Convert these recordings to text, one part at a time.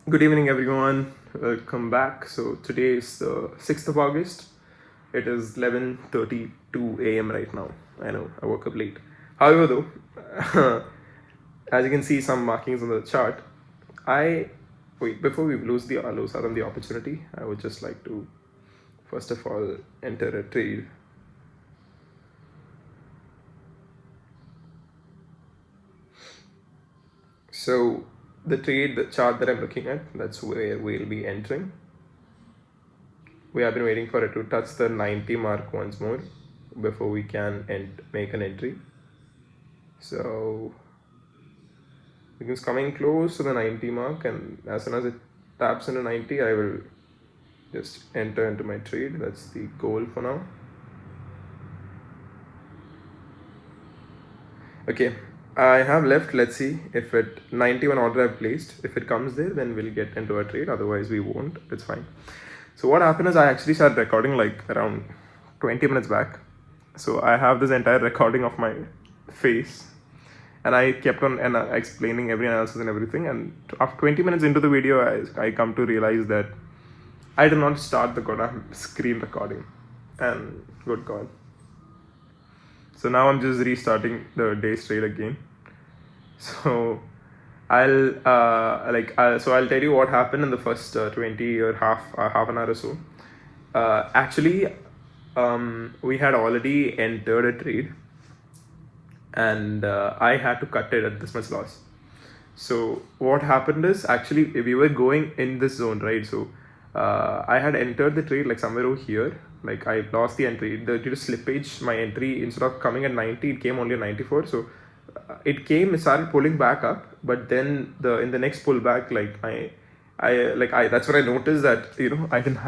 Good evening, everyone. Welcome back. So today is the 6th of August. It is 11:32 a.m. right now. I know I woke up late. However, though, as you can see some markings on the chart, I wait before we lose out on the opportunity. I would just like to first of all enter a trade. So the chart that I'm looking at, that's where we'll be entering. We have been waiting for it to touch the 90 mark once more before we can make an entry. So it's coming close to the 90 mark, and as soon as it taps into 90, I will just enter into my trade. That's the goal for now. Okay, I have left. Let's see if it 91 order I've placed. If it comes there, then we'll get into a trade. Otherwise, we won't. It's fine. So what happened is I actually started recording like around 20 minutes back. So I have this entire recording of my face, and I kept on explaining every analysis and everything. And after 20 minutes into the video, I come to realize that I did not start the goddamn screen recording. And good God. So now I'm just restarting the day straight again. So I'll tell you what happened in the first 20 or half an hour or so. Actually, we had already entered a trade, and I had to cut it at this much loss. So what happened is, actually we were going in this zone, right? So I had entered the trade like somewhere over here. Like I lost the entry due to slippage. My entry, instead of coming at 90, it came only at 94. So it started pulling back up, but then in the next pullback, that's what I noticed, that I didn't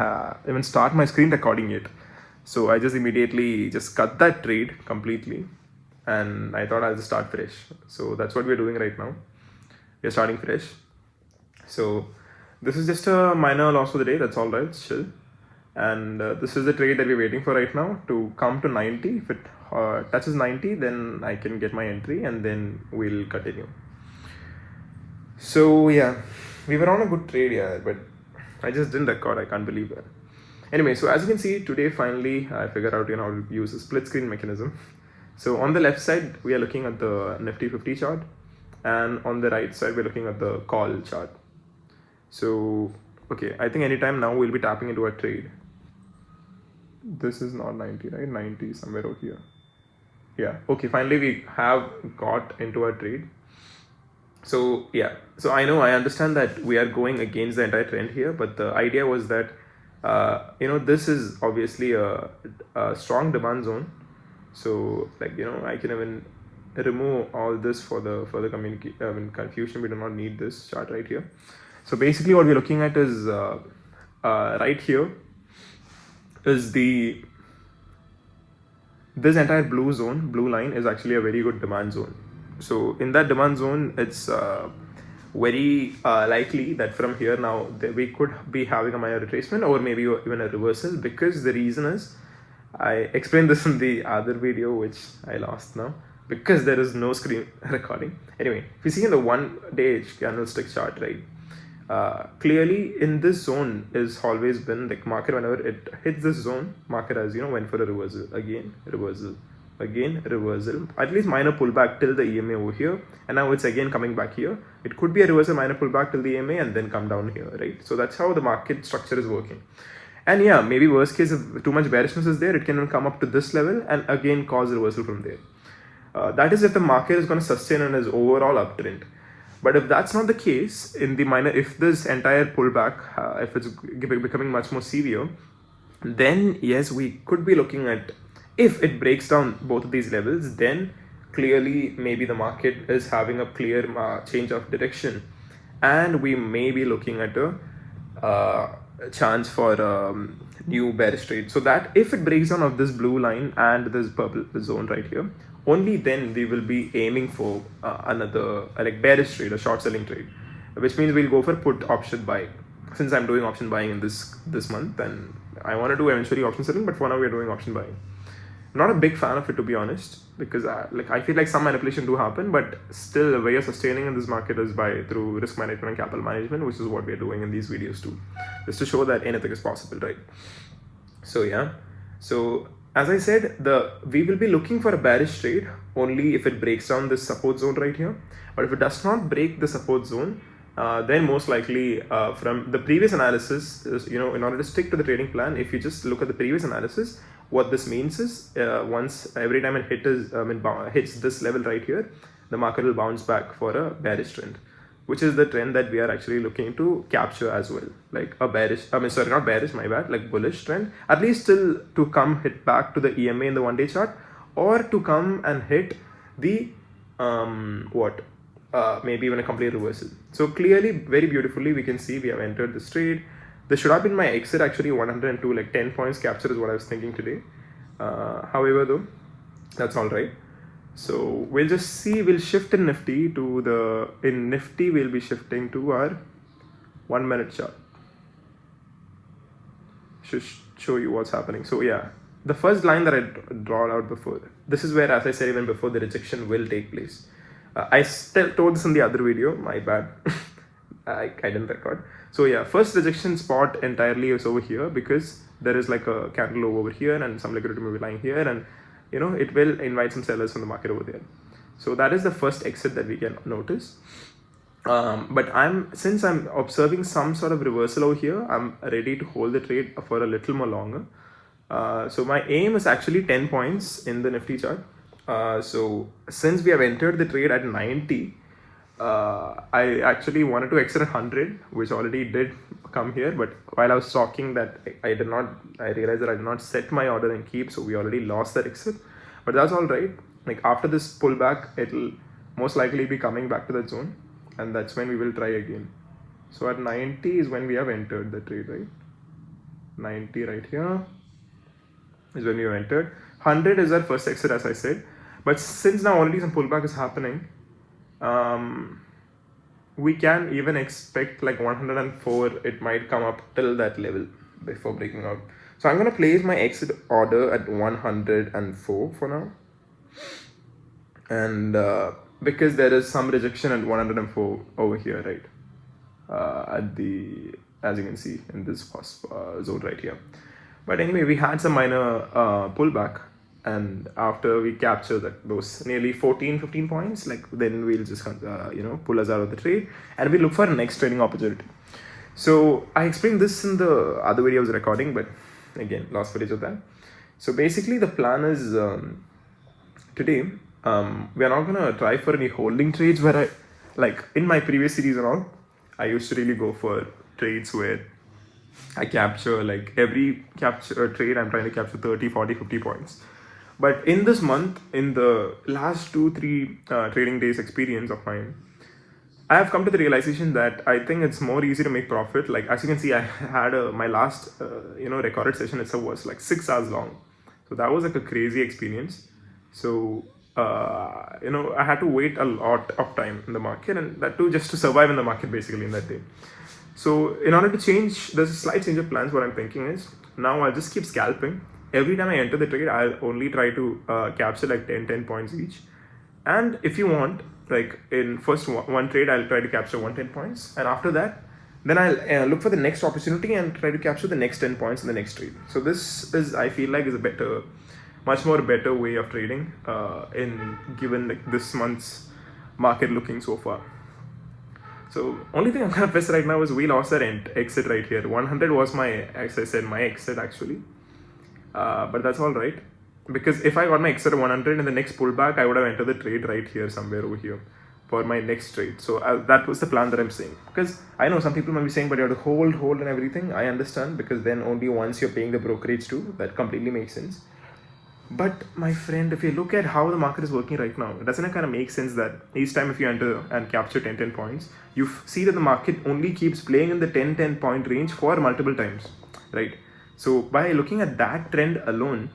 even start my screen recording yet. So I just immediately just cut that trade completely, and I thought I'll just start fresh. So that's what we're doing right now. We're starting fresh. So this is just a minor loss for the day. That's all right. It's chill. And this is the trade that we're waiting for right now to come to 90. If it touches 90, then I can get my entry, and then we'll continue. So yeah, we were on a good trade here, but I just didn't record. I can't believe that. Anyway, so as you can see, today finally I figured out how to use a split screen mechanism. So on the left side, we are looking at the Nifty 50 chart, and on the right side, we're looking at the call chart. So okay, I think anytime now we'll be tapping into a trade. This is not 90, right? 90 somewhere over here. Yeah, okay, finally we have got into a trade. So yeah, so I understand that we are going against the entire trend here, but the idea was that this is obviously a strong demand zone. So I can even remove all this for the further confusion. We do not need this chart right here. So basically what we're looking at is right here is this entire blue line is actually a very good demand zone. So in that demand zone, it's very likely that from here now we could be having a minor retracement or maybe even a reversal, because the reason is, I explained this in the other video which I lost now because there is no screen recording. Anyway, if you see in the 1 day candlestick chart, right, clearly in this zone is always been like market, whenever it hits this zone, market has went for a reversal, again reversal, again reversal, at least minor pullback till the EMA over here, and now it's again coming back here. It could be a reversal, minor pullback till the EMA, and then come down here, right? So that's how the market structure is working. And yeah, maybe worst case, if too much bearishness is there, it can come up to this level and again cause a reversal from there. That is if the market is going to sustain on its overall uptrend. But if that's not the case, in the minor, if this entire pullback, if it's becoming much more severe, then yes, we could be looking at, if it breaks down both of these levels, then clearly maybe the market is having a clear change of direction, and we may be looking at a chance for new bearish trade. So that if it breaks down of this blue line and this purple zone right here, only then we will be aiming for another bearish trade, a short selling trade, which means we'll go for put option buying. Since I'm doing option buying in this month, and I want to do eventually option selling, but for now we're doing option buying. Not a big fan of it, to be honest, because I feel like some manipulation do happen, but still the way of sustaining in this market is by through risk management and capital management, which is what we're doing in these videos too, just to show that anything is possible, right? So yeah, so as I said, we will be looking for a bearish trade only if it breaks down this support zone right here. But if it does not break the support zone, then most likely from the previous analysis, in order to stick to the trading plan, if you just look at the previous analysis, what this means is once every time it hits this level right here, the market will bounce back for a bearish trend, which is the trend that we are actually looking to capture as well. Like a bearish, not bearish, my bad, like bullish trend, at least still to come hit back to the EMA in the 1-day chart, or to come and hit the maybe even a complete reversal. So clearly, very beautifully, we can see we have entered this trade. This should have been my exit actually, 102, like 10 points capture is what I was thinking today. However though, that's all right. So we'll just see, we'll shift in Nifty in Nifty we'll be shifting to our 1 minute chart. Should show you what's happening. So yeah, the first line that I drawn out before, this is where, as I said even before, the rejection will take place. I still told this in the other video, my bad. I didn't record. So yeah, first rejection spot entirely is over here, because there is like a candle over here and some liquidity may be lying here, and it will invite some sellers from the market over there. So that is the first exit that we can notice. But since I'm observing some sort of reversal over here, I'm ready to hold the trade for a little more longer. So my aim is actually 10 points in the Nifty chart. So since we have entered the trade at 90, I actually wanted to exit at 100, which already did come here. But while I was talking that I realized that I did not set my order and keep, so we already lost that exit. But that's all right. Like after this pullback, it'll most likely be coming back to that zone, and that's when we will try again. So at 90 is when we have entered the trade, right? 90 right here is when we have entered. 100 is our first exit, as I said. But since now already some pullback is happening, we can even expect like 104, it might come up till that level before breaking out. So I'm going to place my exit order at 104 for now. And because there is some rejection at 104 over here, right? As you can see in this zone right here. But anyway, we had some minor pullback. And after we capture those nearly 14-15 points, then we'll just pull us out of the trade, and we look for a next trading opportunity. So I explained this in the other video I was recording, but again, lost footage of that. So basically the plan is today we are not gonna try for any holding trades where in my previous series and all, I used to really go for trades where I capture every trade I'm trying to capture 30, 40, 50 points. But in this month, in the last 2-3 trading days experience of mine, I have come to the realization that I think it's more easy to make profit. Like as you can see, I had my last recorded session itself was 6 hours long. So that was a crazy experience. So I had to wait a lot of time in the market, and that too just to survive in the market basically in that day. So in order to change, there's a slight change of plans. What I'm thinking is now I'll just keep scalping. Every time I enter the trade, I'll only try to capture 10 points each. And if you want, in first one trade, I'll try to capture 110 points. And after that, then I'll look for the next opportunity and try to capture the next 10 points in the next trade. So this is, I feel like, is a much more better way of trading given this month's market looking so far. So only thing I'm gonna press right now is we lost that exit right here. 100 was as I said, my exit actually. But that's all right, because if I got my exit at 100 in the next pullback, I would have entered the trade right here, somewhere over here for my next trade. So that was the plan that I'm saying, because I know some people might be saying, but you have to hold and everything. I understand, because then only once you're paying the brokerage too, that completely makes sense. But my friend, if you look at how the market is working right now, it doesn't kind of make sense that each time if you enter and capture 10 points, you see that the market only keeps playing in the 10 point range for multiple times, right? So by looking at that trend alone,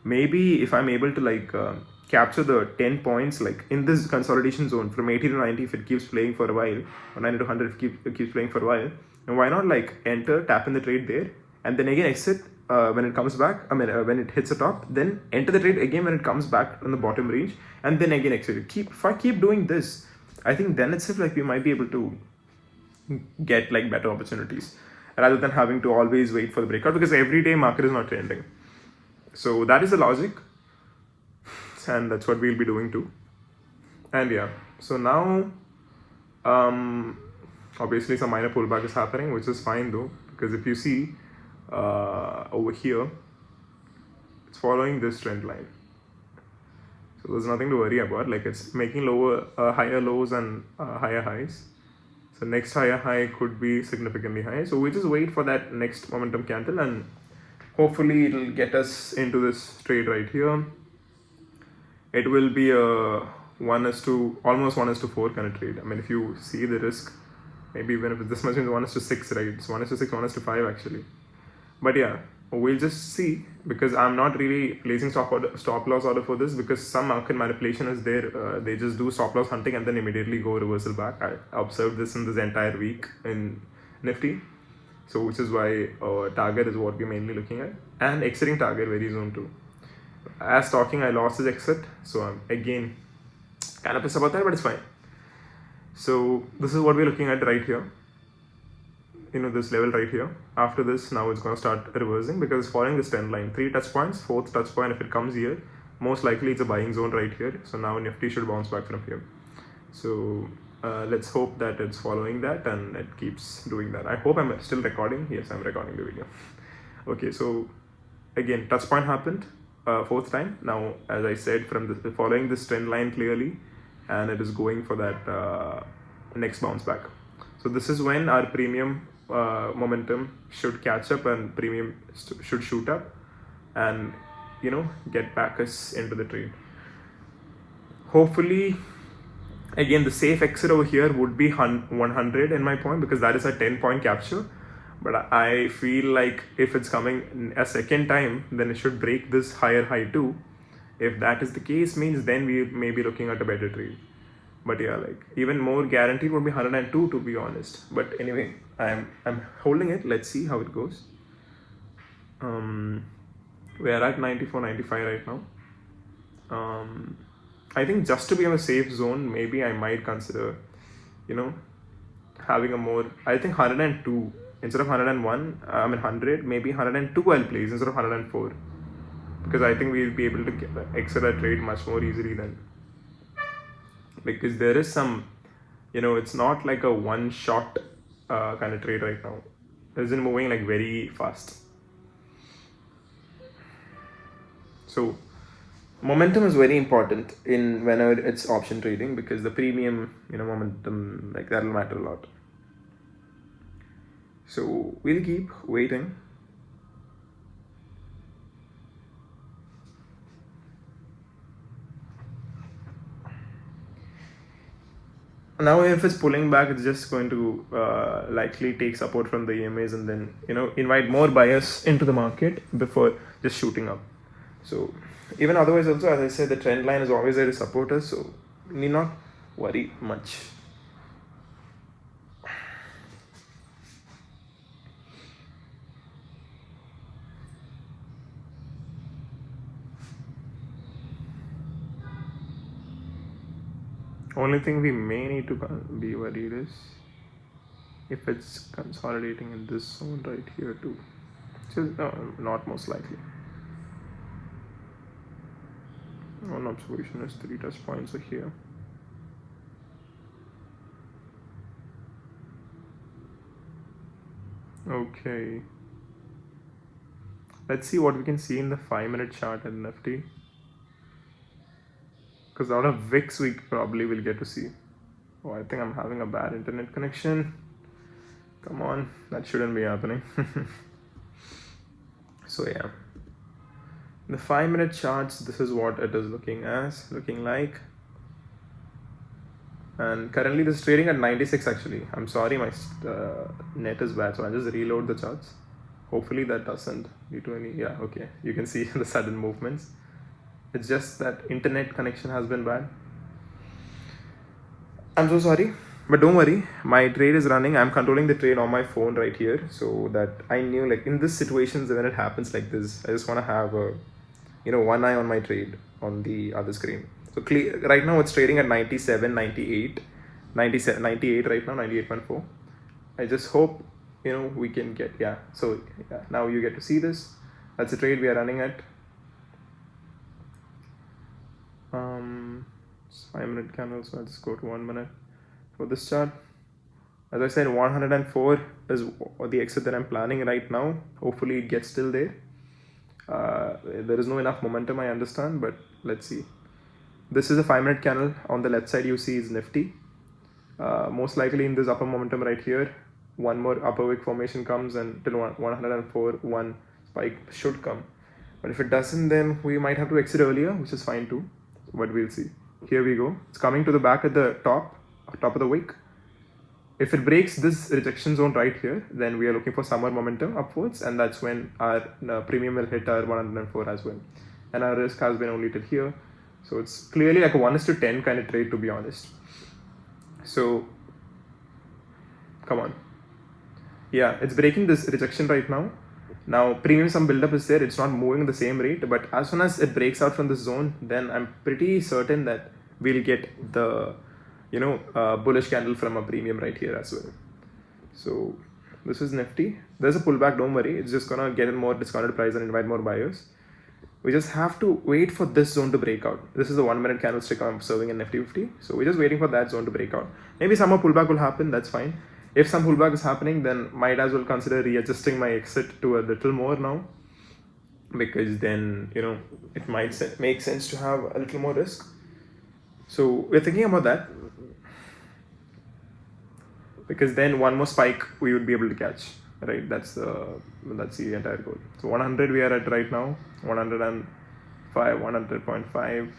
maybe if I'm able to capture the 10 points in this consolidation zone from 80 to 90, if it keeps playing for a while, or 90 to 100 if it keeps playing for a while, and why not enter, tap in the trade there, and then again exit when it comes back, when it hits the top, then enter the trade again when it comes back on the bottom range, and then again exit. If I keep doing this, I think then itself like we might be able to get like better opportunities rather than having to always wait for the breakout, because every day market is not trending. So that is the logic, and that's what we'll be doing too. And yeah, so now obviously some minor pullback is happening, which is fine though, because if you see over here, it's following this trend line, so there's nothing to worry about. Like it's making higher lows and higher highs. So next higher high could be significantly high. So we just wait for that next momentum candle, and hopefully it'll get us into this trade right here. It will be a almost 1:4 kind of trade. I mean, if you see the risk, maybe even if it's this much, it's 1:6, right? It's 1:6, 1:5 actually. But yeah, we'll just see, because I'm not really placing stop loss order for this, because some market manipulation is there. They just do stop loss hunting and then immediately go reversal back. I observed this in this entire week in Nifty. So which is why target is what we're mainly looking at, and exiting target very soon too. As talking, I lost his exit, so I'm again kind of pissed about that, but it's fine. So this is what we're looking at right here, this level right here. After this, now it's going to start reversing because it's following this trend line. 3 touch points, 4th touch point, if it comes here, most likely it's a buying zone right here. So now Nifty should bounce back from here. So let's hope that it's following that and it keeps doing that. I hope I'm still recording. Yes, I'm recording the video. Okay, so again, touch point happened 4th time. Now, as I said, following this trend line clearly, and it is going for that next bounce back. So this is when our premium momentum should catch up and premium should shoot up and get back us into the trade. Hopefully, again, the safe exit over here would be 100 in my point, because that is a 10-point capture. But I feel like if it's coming a second time, then it should break this higher high too. If that is the case, means then we may be looking at a better trade. But yeah, like even more guaranteed would be 102, to be honest. But anyway, I'm holding it. Let's see how it goes. We are at 94, 95 right now. I think just to be in a safe zone, maybe I might consider, having a more, I think 102 instead of 101, 100, maybe 102 I'll place instead of 104. Because I think we'll be able to exit a trade much more easily then. Because there is some, it's not like a one-shot kind of trade right now. It's been moving like very fast. So momentum is very important in whenever it's option trading, because the premium, momentum, like that'll matter a lot. So we'll keep waiting. Now if it's pulling back, it's just going to likely take support from the EMAs and then invite more buyers into the market before just shooting up. So even otherwise also, as I said, the trend line is always there to support us, so need not worry much. Only thing we may need to be worried is if it's consolidating in this zone right here too, which is not most likely. One observation is 3 touch points are here. Okay, let's see what we can see in the 5-minute chart in Nifty, because out of VIX we probably will get to see. Oh, I think I'm having a bad internet connection. Come on, that shouldn't be happening. So yeah, the 5-minute charts, this is what it is looking like. And currently this is trading at 96 actually. I'm sorry, my net is bad, so I'll just reload the charts. Hopefully that doesn't lead to any, yeah, okay. You can see the sudden movements. It's just that internet connection has been bad. I'm so sorry. But don't worry, my trade is running. I'm controlling the trade on my phone right here, so that I knew, like, in this situations when it happens like this, I just want to have a, one eye on my trade on the other screen. So right now it's trading at 97, 98, 97, 98 right now, 98.4. I just hope, we can get, yeah. So yeah, now you get to see this. That's the trade we are running at. It's 5-minute candle, so let's go to 1 minute for this chart. As I said, 104 is the exit that I'm planning right now. Hopefully it gets still there. There is no enough momentum, I understand, but let's see. This is a 5-minute candle. On the left side you see is Nifty. Most likely in this upper momentum right here, one more upper wick formation comes and till 104, one spike should come. But if it doesn't, then we might have to exit earlier, which is fine too. But we'll see. Here we go. It's coming to the back at the top of the wick. If it breaks this rejection zone right here, then we are looking for some more momentum upwards, and that's when our premium will hit our 104 as well. And our risk has been only till here. So it's clearly like a 1:10 kind of trade, to be honest. So, come on. Yeah, it's breaking this rejection right now. Now, premium some buildup is there. It's not moving the same rate, but as soon as it breaks out from this zone, then I'm pretty certain that we'll get the bullish candle from a premium right here as well. So this is Nifty. There's a pullback, don't worry. It's just gonna get a more discounted price and invite more buyers. We just have to wait for this zone to break out. This is the 1-minute candlestick I'm observing in Nifty 50. So we're just waiting for that zone to break out. Maybe some more pullback will happen, that's fine. If some pullback is happening, then might as well consider readjusting my exit to a little more now. Because then, it might make sense to have a little more risk. So we're thinking about that. Because then one more spike we would be able to catch, right? That's the entire goal. So 100 we are at right now, 105, 100.5.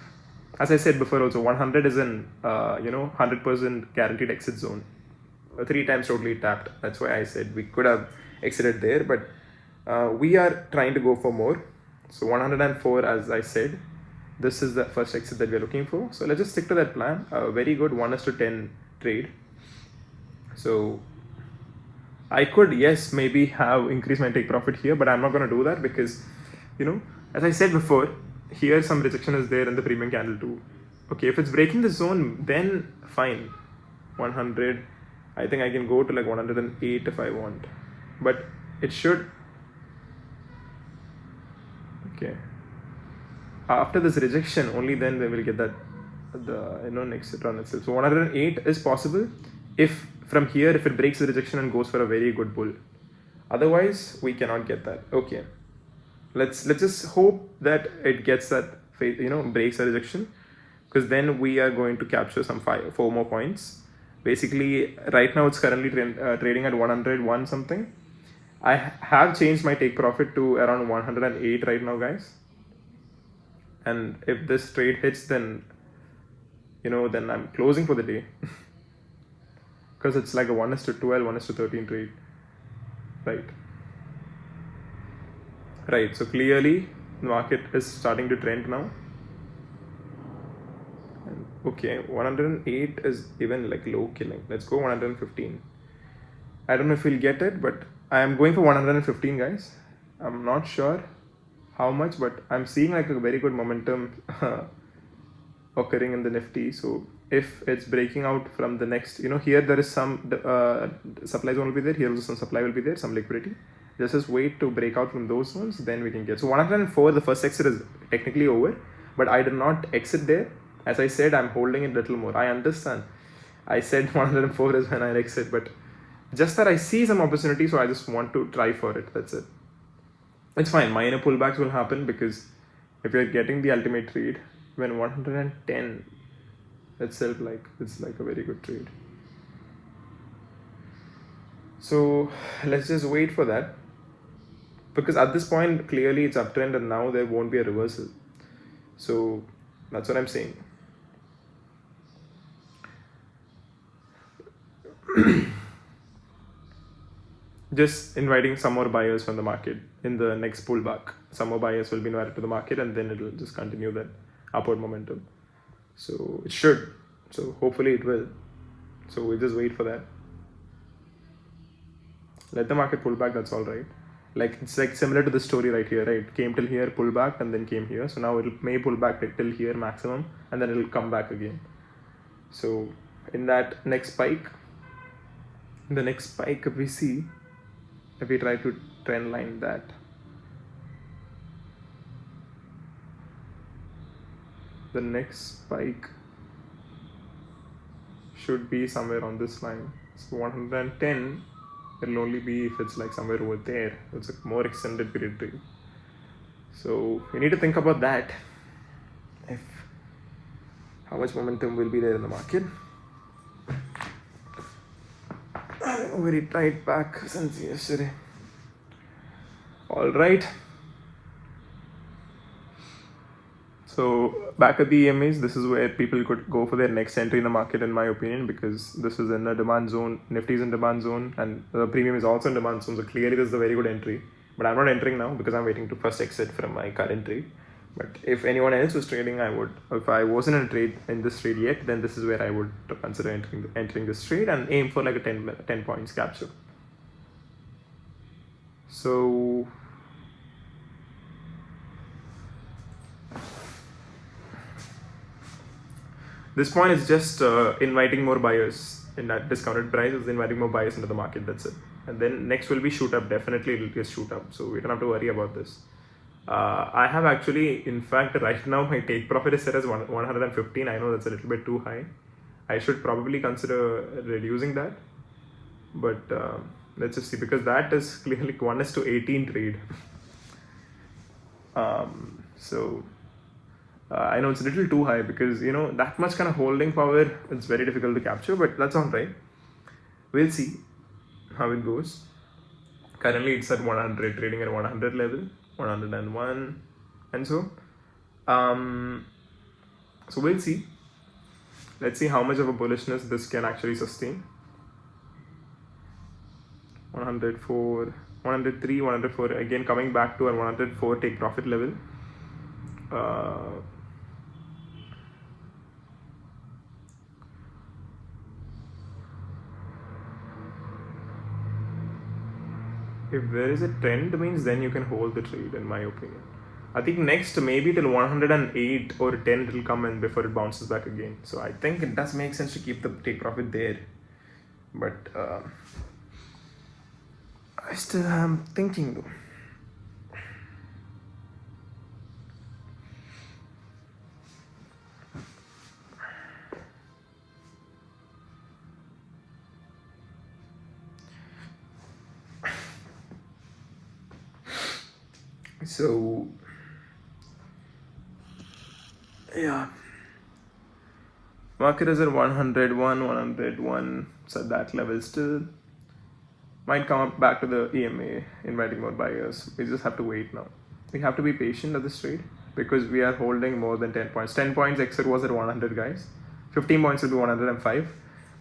As I said before also, 100 is an 100% guaranteed exit zone. 3 times totally tapped. That's why I said we could have exited there, but we are trying to go for more. So 104, as I said, this is the first exit that we're looking for. So let's just stick to that plan. A very good 1:10 trade. So I could, yes, maybe have increased my take profit here, but I'm not going to do that because, as I said before, here some rejection is there in the premium candle too. Okay, if it's breaking the zone, then fine. 100, I think I can go to like 108 if I want, but it should. Okay. After this rejection, only then we will get that next run itself. So 108 is possible if from here, if it breaks the rejection and goes for a very good bull. Otherwise, we cannot get that. Okay, let's just hope that it gets that, breaks the rejection, because then we are going to capture some 4 more points. Basically, right now it's currently trading at 101 something. I have changed my take profit to around 108 right now, guys. And if this trade hits, then then I'm closing for the day. Because it's like a 1:12, 1:13 trade. Right. So clearly the market is starting to trend now. And okay, 108 is even like low killing. Let's go 115. I don't know if we'll get it, but I am going for 115, guys. I'm not sure how much, but I'm seeing like a very good momentum occurring in the Nifty. So if it's breaking out from the next, here there is some supply zone will be there. Here also some supply will be there, some liquidity. Just wait to break out from those ones, then we can get. So 104, the first exit is technically over, but I did not exit there. As I said, I'm holding it a little more. I understand. I said 104 is when I exit, but just that I see some opportunity, so I just want to try for it. That's it. It's fine. Minor pullbacks will happen because if you're getting the ultimate trade, when 110 itself, it's like a very good trade. So let's just wait for that, because at this point clearly it's uptrend and now there won't be a reversal. So that's what I'm saying. Just inviting some more buyers from the market in the next pullback. Some more buyers will be invited to the market, and then it'll just continue that upward momentum. So it should. So hopefully it will. So we'll just wait for that. Let the market pull back, that's all right. Like it's like similar to the story right here, right? Came till here, pull back, and then came here. So now it may pull back till here maximum, and then it'll come back again. So in that next spike, the next spike we see, if we try to trend line that, the next spike should be somewhere on this line. So 110, it'll only be if it's like somewhere over there. It's a more extended period trade. So you need to think about that. If how much momentum will be there in the market. Very tight back since yesterday. All right. So back at the EMAs, this is where people could go for their next entry in the market, in my opinion, because this is in a demand zone. Nifty is in demand zone, and the premium is also in demand zone. So clearly, this is a very good entry. But I'm not entering now because I'm waiting to first exit from my current trade. But if anyone else was trading, I would. If I wasn't in a trade in this trade yet, then this is where I would consider entering this trade and aim for like a 10 points capture. So this point is just inviting more buyers in that discounted price. Is inviting more buyers into the market. That's it. And then next will be shoot up. Definitely it'll just shoot up. So we don't have to worry about this. I have actually, in fact, right now my take profit is set as 115. I know that's a little bit too high. I should probably consider reducing that. But let's just see, because that is clearly 1:18 trade. So I know it's a little too high because, you know, that much kind of holding power, it's very difficult to capture, but that's all right. We'll see how it goes. Currently it's at 100, trading at 100 level, 101, and so. So we'll see. Let's see how much of a bullishness this can actually sustain. 104, 103, 104, again coming back to our 104 take profit level. If there is a trend, means then you can hold the trade, in my opinion. I think next maybe till 108 or 10 it will come in before it bounces back again. So I think it does make sense to keep the take profit there. But I still am thinking though. So yeah, market is at 101, 101. So at that level still might come up back to the EMA, inviting more buyers. We just have to wait now. We have to be patient at this trade because we are holding more than 10 points. 10 points exit was at 100, guys. 15 points will be 105.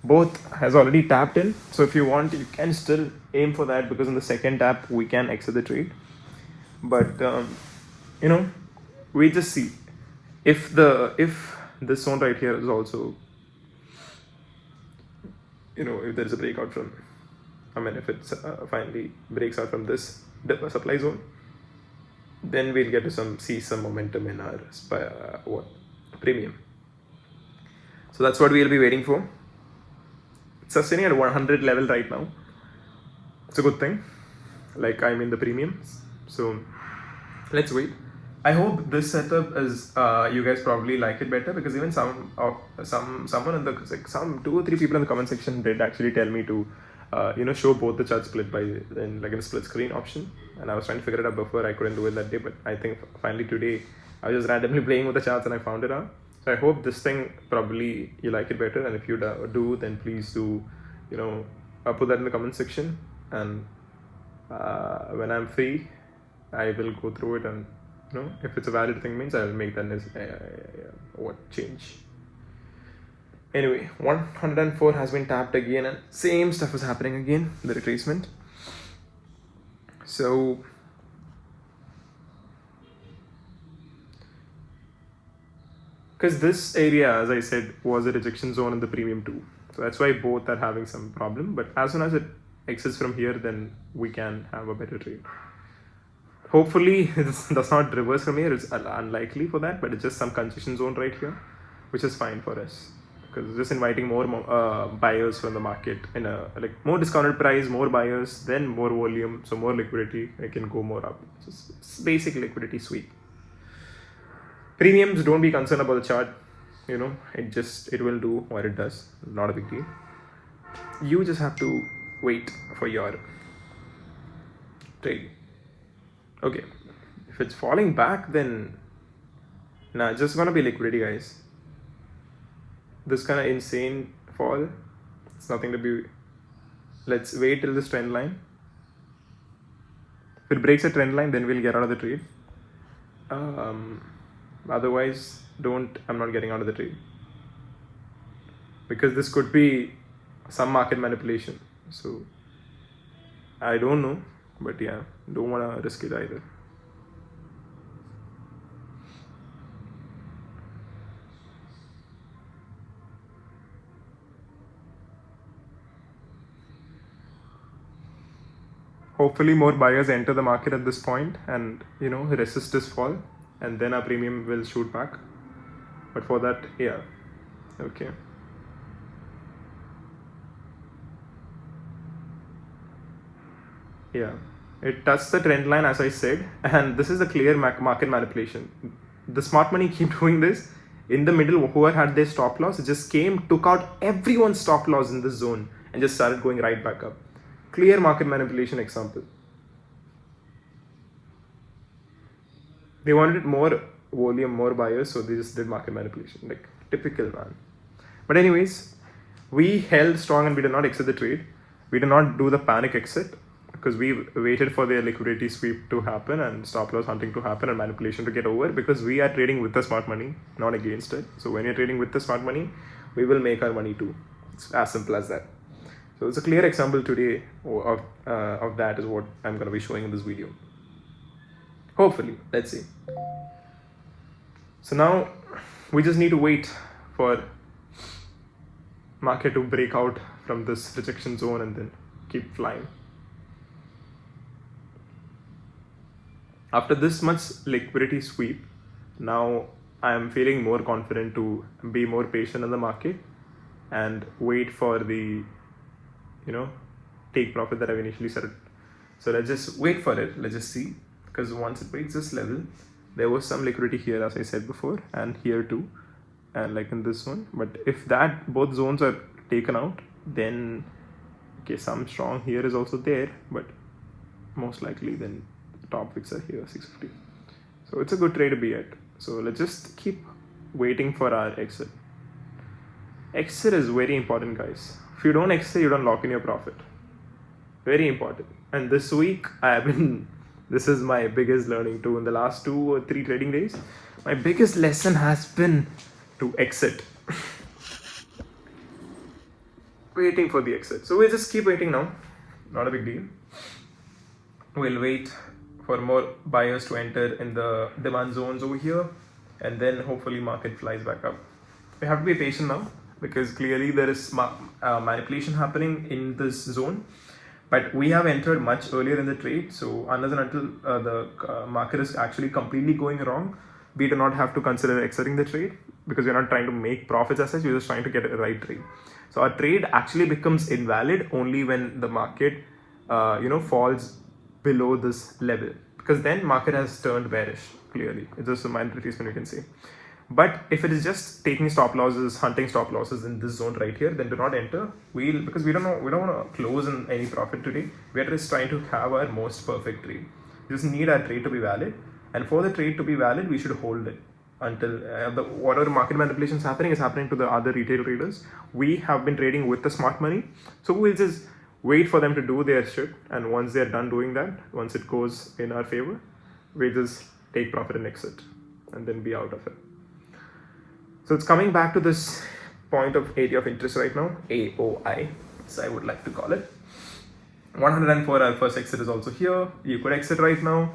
Both has already tapped in. So if you want, you can still aim for that, because in the second tap we can exit the trade. But you know, we just see if this zone right here is also, you know, if there is a breakout from, I mean, if it finally breaks out from this supply zone, then we'll get to see some momentum in our premium. So that's what we'll be waiting for. It's sustaining at 100 level right now. It's a good thing. Like, I mean the premium. So let's wait. I hope this setup is you guys probably like it better, because even someone in the, like, some 2 or 3 people in the comment section did actually tell me to you know, show both the charts split by in a split screen option, and I was trying to figure it out before. I couldn't do it that day, but I think finally today I was just randomly playing with the charts and I found it out. So I hope this thing probably you like it better, and if you do, then please do, you know, put that in the comment section, and when I'm free I will go through it, and you know, if it's a valid thing, means I will make that change. Anyway, 104 has been tapped again, and same stuff is happening again, the retracement. So because this area, as I said, was a rejection zone in the premium too. So that's why both are having some problem. But as soon as it exits from here, then we can have a better trade. Hopefully, it does not reverse from here. It's unlikely for that, but it's just some concession zone right here, which is fine for us because it's just inviting more buyers from the market in a like more discounted price, more buyers, then more volume, so more liquidity. It can go more up. It's basic liquidity sweep. Premiums, don't be concerned about the chart. You know, it will do what it does. Not a big deal. You just have to wait for your trade. Okay, if it's falling back, then nah, it's just gonna be liquidity, guys. This kind of insane fall, it's nothing to be. Let's wait till this trend line. If it breaks a trend line, then we'll get out of the trade. Otherwise, I'm not getting out of the trade because this could be some market manipulation. So I don't know, but yeah, don't want to risk it either. Hopefully more buyers enter the market at this point and resist this fall, and then our premium will shoot back. But for that, yeah, okay. Yeah, it touched the trend line as I said, and this is a clear market manipulation. The smart money keep doing this. In the middle, whoever had their stop loss just came, took out everyone's stop loss in this zone and just started going right back up. Clear market manipulation example. They wanted more volume, more buyers, so they just did market manipulation. Like typical, man. But anyways, we held strong and we did not exit the trade. We did not do the panic exit because we waited for their liquidity sweep to happen and stop loss hunting to happen and manipulation to get over, because we are trading with the smart money, not against it. So when you're trading with the smart money, we will make our money too. It's as simple as that. So it's a clear example today of that is what I'm going to be showing in this video. Hopefully, let's see. So now we just need to wait for market to break out from this rejection zone and then keep flying. After this much liquidity sweep, now I am feeling more confident to be more patient in the market and wait for the take profit that I've initially set it. So let's just wait for it. Let's just see, because once it breaks this level, there was some liquidity here, as I said before, and here too, and like in this one. But if that both zones are taken out, then okay, some strong here is also there, but most likely then the top wicks are here, 650. So it's a good trade to be at. So let's just keep waiting for our exit. Exit is very important, guys. If you don't exit, you don't lock in your profit. Very important. And this week, this is my biggest learning too. In the last 2 or 3 trading days, my biggest lesson has been to exit. Waiting for the exit. So we'll just keep waiting now. Not a big deal. We'll wait for more buyers to enter in the demand zones over here, and then hopefully market flies back up. We have to be patient now, because clearly there is manipulation happening in this zone, but we have entered much earlier in the trade. So unless and until the market is actually completely going wrong, we do not have to consider exiting the trade, because we're not trying to make profits as such. We're just trying to get a right trade. So our trade actually becomes invalid only when the market falls below this level, because then market has turned bearish. Clearly, it's just a minor retracement, you can say. But if it is just taking stop losses, hunting stop losses in this zone right here, then do not enter. Because we don't want to close in any profit today. We are just trying to have our most perfect trade. We just need our trade to be valid, and for the trade to be valid, we should hold it until whatever market manipulation is happening to the other retail traders. We have been trading with the smart money, so we'll just wait for them to do their shit, and once they're done doing that, once it goes in our favor, we just take profit and exit and then be out of it. So it's coming back to this point of area of interest right now, AOI, so I would like to call it. 104, our first exit is also here. You could exit right now,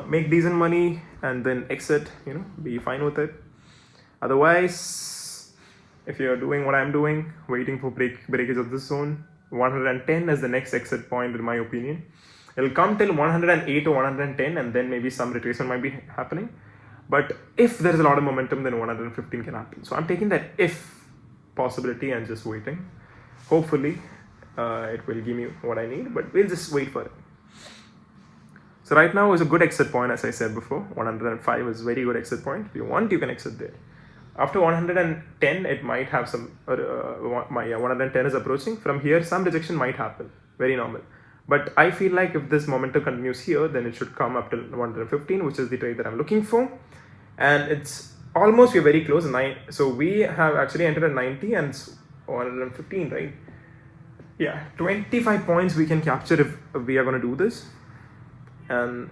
make decent money, and then exit, be fine with it. Otherwise, if you're doing what I'm doing, waiting for breakage of this zone, 110 is the next exit point in my opinion. It'll come till 108 or 110 and then maybe some retracement might be happening. But if there's a lot of momentum, then 115 can happen. So I'm taking that if possibility and just waiting. Hopefully it will give me what I need, but we'll just wait for it. So right now is a good exit point, as I said before. 105 is very good exit point. If you want, you can exit there. After 110, it might have some, my 110 is approaching. From here, some rejection might happen. Very normal. But I feel like if this momentum continues here, then it should come up to 115, which is the trade that I'm looking for. And it's almost, we're very close. So we have actually entered at 90 and 115, right? Yeah, 25 points we can capture if we are going to do this. And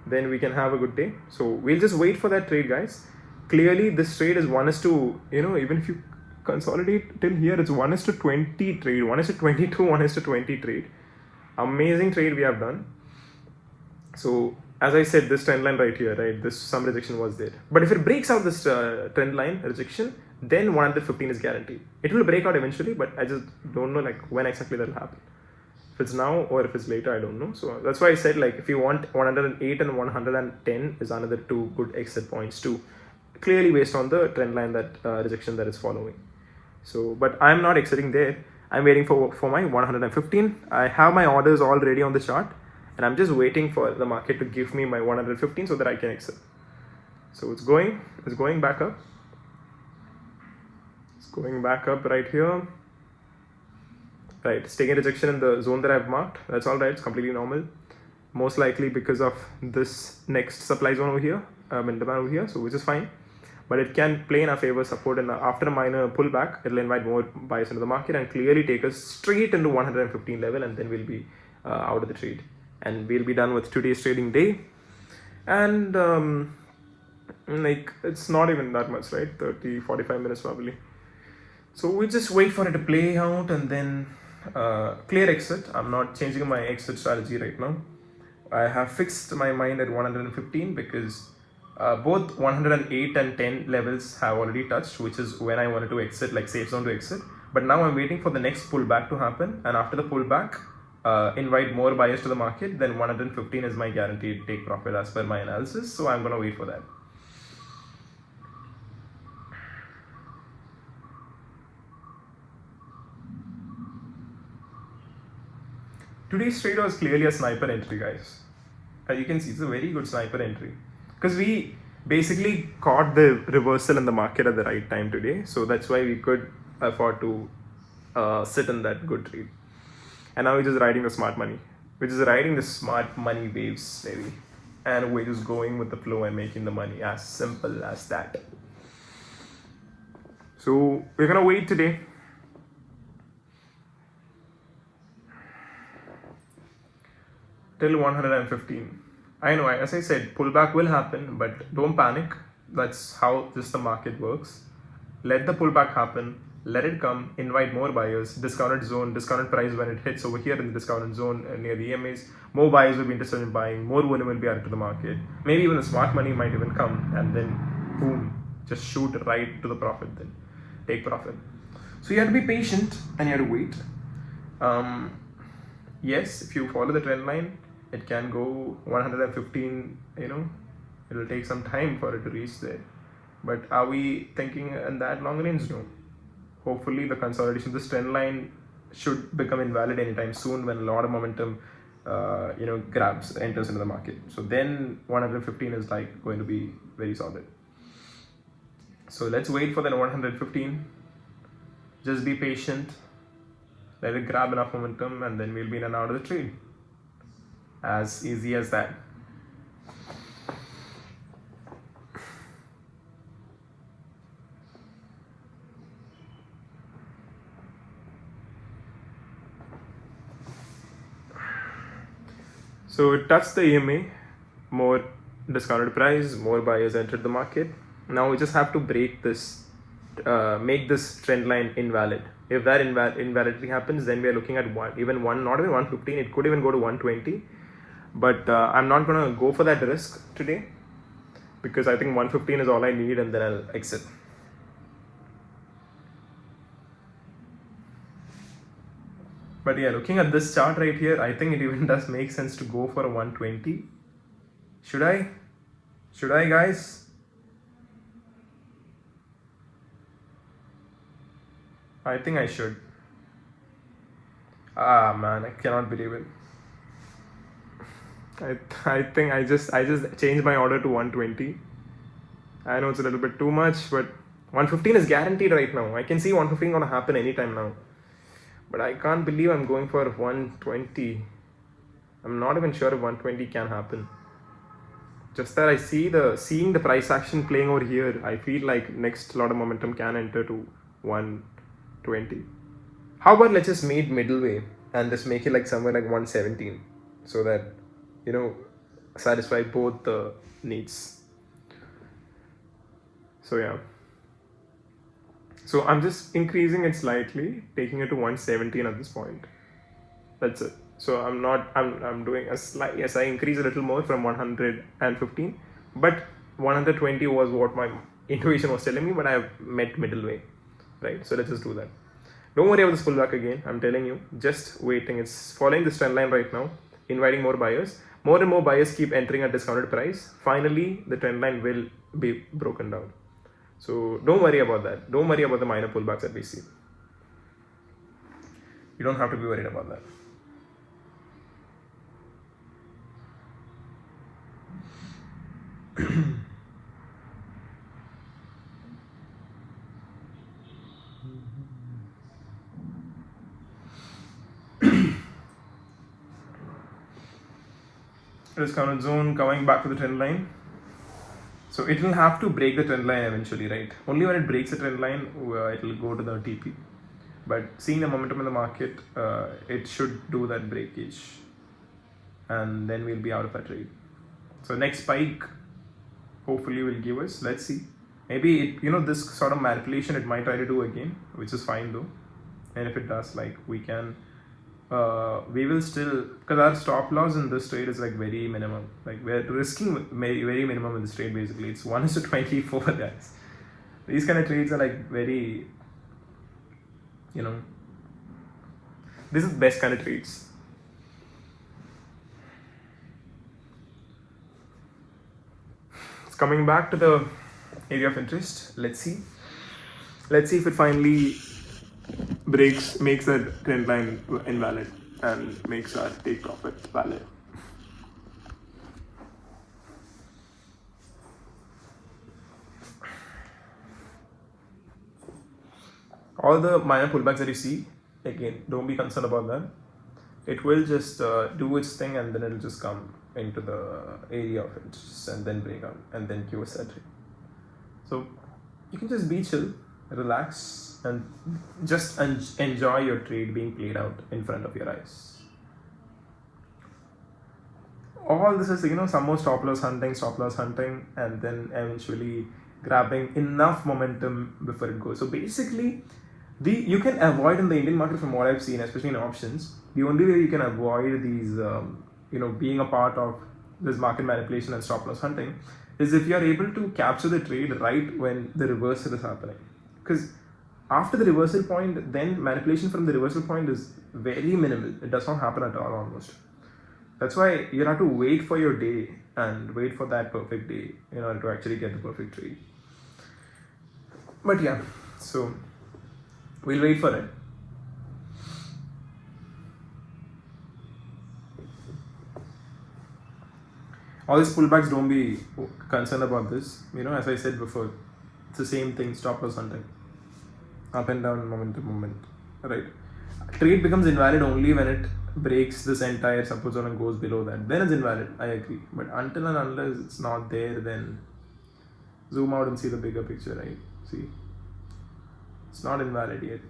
then we can have a good day. So we'll just wait for that trade, guys. Clearly, this trade is 1:, even if you consolidate till here, it's 1:20 trade, 1:22, 1:20 trade. Amazing trade we have done. So as I said, this trend line right here, right, this some rejection was there. But if it breaks out this trend line rejection, then 115 is guaranteed. It will break out eventually, but I just don't know like when exactly that will happen. If it's now or if it's later, I don't know. So that's why I said like if you want 108 and 110 is another two good exit points too. Clearly based on the trend line that rejection that is following. So, but I'm not exiting there. I'm waiting for my 115. I have my orders all ready on the chart and I'm just waiting for the market to give me my 115 so that I can exit. So it's going back up. It's going back up right here. Right, it's taking rejection in the zone that I've marked. That's all right, it's completely normal. Most likely because of this next supply zone over here, demand over here, so which is fine. But it can play in our favor support, and after a minor pullback, it'll invite more buyers into the market and clearly take us straight into 115 level, and then we'll be out of the trade. And we'll be done with today's trading day. And like, it's not even that much, right? 30, 45 minutes probably. So we just wait for it to play out and then clear exit. I'm not changing my exit strategy right now. I have fixed my mind at 115 because both 108 and 10 levels have already touched, which is when I wanted to exit, like safe zone to exit. But now I'm waiting for the next pullback to happen, and after the pullback, invite more buyers to the market. Then 115 is my guaranteed take profit as per my analysis. So I'm gonna wait for that. Today's trade was clearly a sniper entry, guys. As you can see, it's a very good sniper entry because we basically caught the reversal in the market at the right time today. So that's why we could afford to sit in that good trade. And now we're just riding the smart money. We're just riding the smart money waves, maybe. And we're just going with the flow and making the money, as simple as that. So we're gonna wait today. Till 115. I know, as I said, pullback will happen, but don't panic. That's how just the market works. Let the pullback happen, let it come, invite more buyers, discounted zone, discounted price when it hits over here in the discounted zone near the EMAs, more buyers will be interested in buying, more volume will be added to the market. Maybe even the smart money might even come and then boom, just shoot right to the profit then. Take profit. So you have to be patient and you have to wait. Yes, if you follow the trend line, it can go 115, it'll take some time for it to reach there. But are we thinking in that long range? No. Hopefully the consolidation, this trend line should become invalid anytime soon when a lot of momentum, enters into the market. So then 115 is like going to be very solid. So let's wait for the 115. Just be patient. Let it grab enough momentum and then we'll be in and out of the trade. As easy as that. So it touched the EMA, more discounted price, more buyers entered the market. Now we just have to break this, make this trend line invalid. If that invalidity happens, then we are looking at not even 115, it could even go to 120. But I'm not going to go for that risk today because I think 115 is all I need and then I'll exit. But yeah, looking at this chart right here, I think it even does make sense to go for a 120. Should I guys? I think I should. Ah man, I cannot believe it. I think I just changed my order to 120. I know it's a little bit too much, but 115 is guaranteed right now. I can see 115 gonna happen anytime now. But I can't believe I'm going for 120. I'm not even sure if 120 can happen. Just that I seeing the price action playing over here, I feel like next lot of momentum can enter to 120. How about let's just meet middle way and just make it like somewhere like 117, so that satisfy both the needs. So yeah. So I'm just increasing it slightly, taking it to 117 at this point. That's it. So I'm doing a slight, yes, I increase a little more from 115, but 120 was what my intuition was telling me, but I have met middle way, right? So let's just do that. Don't worry about this pullback again. I'm telling you, just waiting. It's following this trend line right now, inviting more buyers. More and more buyers keep entering at discounted price. Finally, the trend line will be broken down. So don't worry about that. Don't worry about the minor pullbacks that we see. You don't have to be worried about that. Discounted zone coming back to the trend line. So it will have to break the trend line eventually, right? Only when it breaks the trend line, it will go to the TP. But seeing the momentum in the market, it should do that breakage, and then we'll be out of that trade. So next spike, hopefully, will give us. Let's see. Maybe this sort of manipulation it might try to do again, which is fine though. And if it does, like we can. We will still, because our stop loss in this trade is like very minimum. Like we're risking very, very minimum in this trade. Basically, it's 1:24, guys. These kind of trades are like very, this is the best kind of trades. It's coming back to the area of interest. Let's see if it finally makes that trend line invalid and makes our take profit valid. All the minor pullbacks that you see, again, don't be concerned about that. It will just do its thing, and then it'll just come into the area of interest and then break out and then give us that trade. So you can just be chill, relax, and just enjoy your trade being played out in front of your eyes. All this is, some more stop loss hunting, and then eventually grabbing enough momentum before it goes. So basically, you can avoid in the Indian market, from what I've seen, especially in options, the only way you can avoid these, being a part of this market manipulation and stop loss hunting is if you are able to capture the trade right when the reversal is happening. Because after the reversal point, then manipulation from the reversal point is very minimal. It does not happen at all almost. That's why you have to wait for your day and wait for that perfect day in order to actually get the perfect trade. But yeah, so we'll wait for it. All these pullbacks, don't be concerned about this. As I said before, it's the same thing, stop loss hunting. Up and down, moment to moment, right? Trade becomes invalid only when it breaks this entire support zone and goes below that. Then it's invalid, I agree. But until and unless it's not there, then zoom out and see the bigger picture, right? See, it's not invalid yet.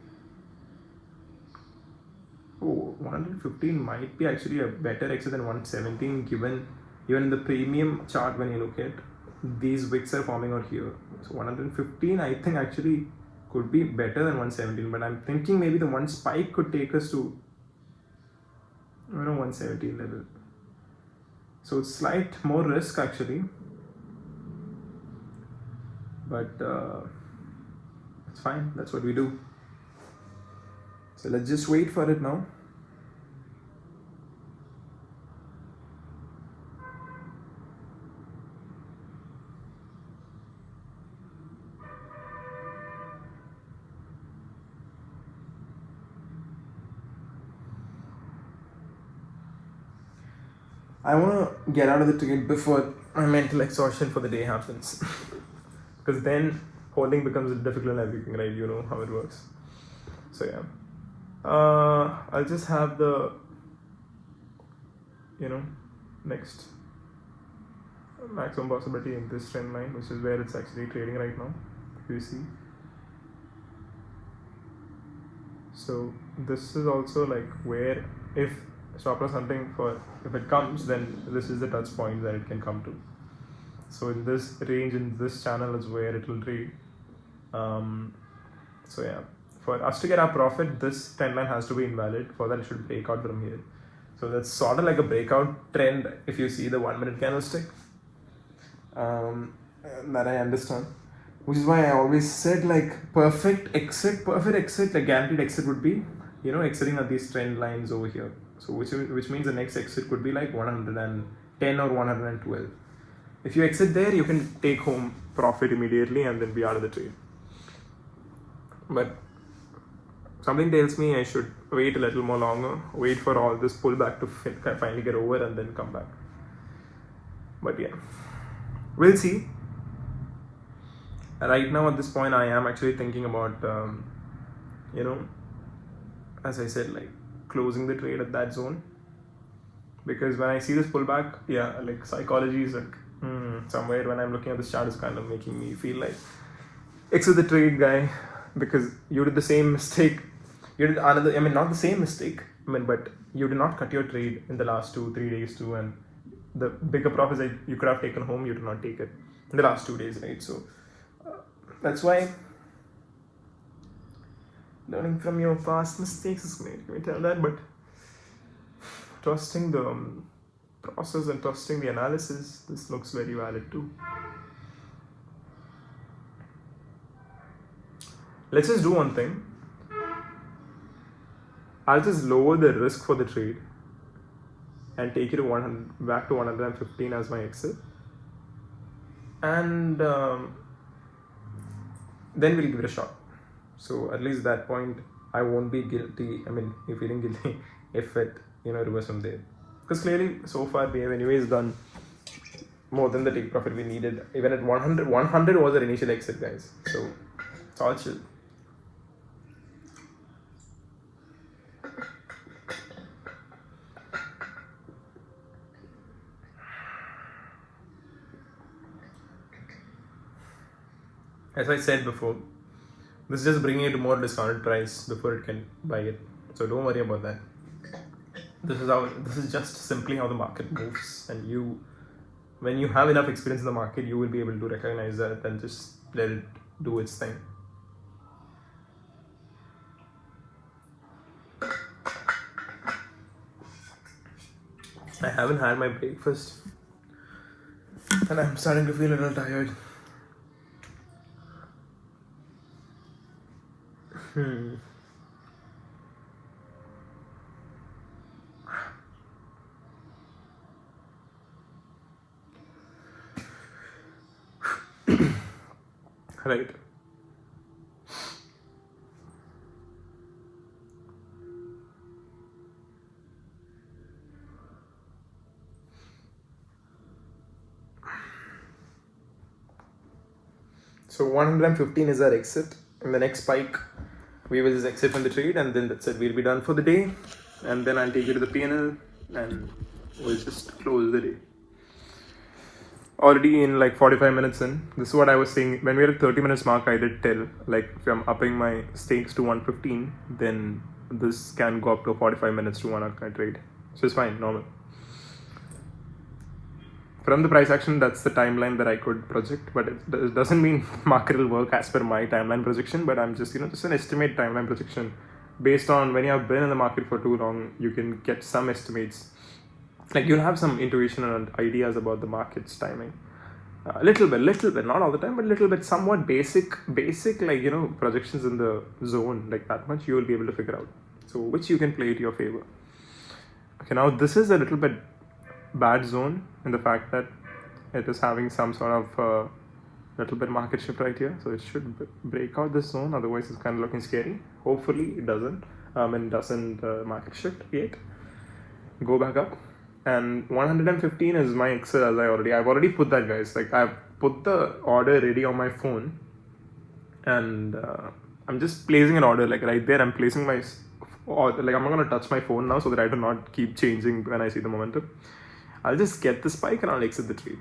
Oh, 115 might be actually a better exit than 117, given even in the premium chart when you look at these wicks are forming out here. So 115 I think actually could be better than 117, but I'm thinking maybe the one spike could take us to 117 level. So it's slight more risk actually, but it's fine. That's what we do. So let's just wait for it now. I want to get out of the trade before my mental exhaustion for the day happens. Because then holding becomes difficult and everything, right? You know how it works. So yeah. I'll just have the, next maximum possibility in this trend line, which is where it's actually trading right now. You see. So this is also like where if stop loss hunting for, if it comes, then this is the touch point that it can come to. So in this range, in this channel is where it will trade. So yeah, for us to get our profit, this trend line has to be invalid. For that, it should break out from here. So that's sort of like a breakout trend if you see the 1 minute candlestick. That I understand. Which is why I always said like perfect exit, like guaranteed exit would be, exiting at these trend lines over here. So which means the next exit could be like 110 or 112. If you exit there, you can take home profit immediately and then be out of the trade. But something tells me I should wait a little more longer, wait for all this pullback to finally get over and then come back. But yeah, we'll see. Right now at this point, I am actually thinking about, as I said, like closing the trade at that zone. Because when I see this pullback, yeah, like psychology is like, somewhere when I'm looking at this chart is kind of making me feel like exit the trade, guy, because you did the same mistake. You did another, not the same mistake, but you did not cut your trade in the last 2-3 days too, and the bigger profits that you could have taken home, you did not take it in the last 2 days, right? So that's why learning from your past mistakes is great. Let me tell that, but trusting the process and trusting the analysis, this looks very valid too. Let's just do one thing. I'll just lower the risk for the trade and take it to back to 115 as my exit, and then we'll give it a shot. So at least at that point, I won't be guilty. You're feeling guilty if it, reverse from there. Because clearly, so far, we have anyways done more than the take profit we needed. Even at 100 was our initial exit, guys. So it's all chill. As I said before, this is just bringing it to more discounted price before it can buy it. So don't worry about that. This is just simply how the market moves, and when you have enough experience in the market, you will be able to recognize that and just let it do its thing. I haven't had my breakfast and I'm starting to feel a little tired. Right. So 115 is our exit. In the next spike, we will just exit from the trade, and then that's it. We'll be done for the day, and then I'll take you to the P&L, and we'll just close the day. Already in like 45 minutes in. This is what I was saying. When we were at 30 minutes mark, I did tell, like, if I'm upping my stakes to 115, then this can go up to 45 minutes to 1 hour trade. So it's fine, normal. From the price action, that's the timeline that I could project, but it doesn't mean market will work as per my timeline projection, but I'm just, just an estimate timeline projection. Based on when you have been in the market for too long, you can get some estimates. Like, you'll have some intuition and ideas about the market's timing. A little bit, not all the time, but a little bit, somewhat basic, like, projections in the zone, like that much you will be able to figure out. So, which you can play to your favor. Okay, now this is a little bit bad zone in the fact that it is having some sort of little bit market shift right here, so it should break out this zone, otherwise it's kind of looking scary. Hopefully it doesn't market shift yet, go back up, and 115 is my Excel, as I've already put that, guys. Like, I've put the order ready on my phone, and I'm just placing an order, like right there. I'm placing my order. Like, I'm not gonna touch my phone now so that I do not keep changing when I see the momentum. I'll just get the spike and I'll exit the trade.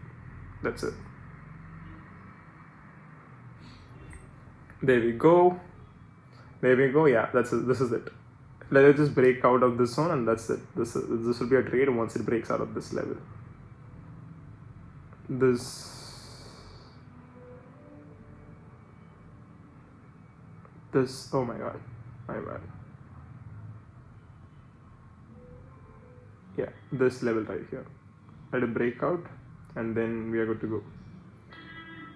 That's it. There we go. Yeah, this is it. Let it just break out of this zone, and that's it. This will be a trade once it breaks out of this level. This, oh my god, my bad. Yeah, this level right here. Let it break out, and then we are good to go.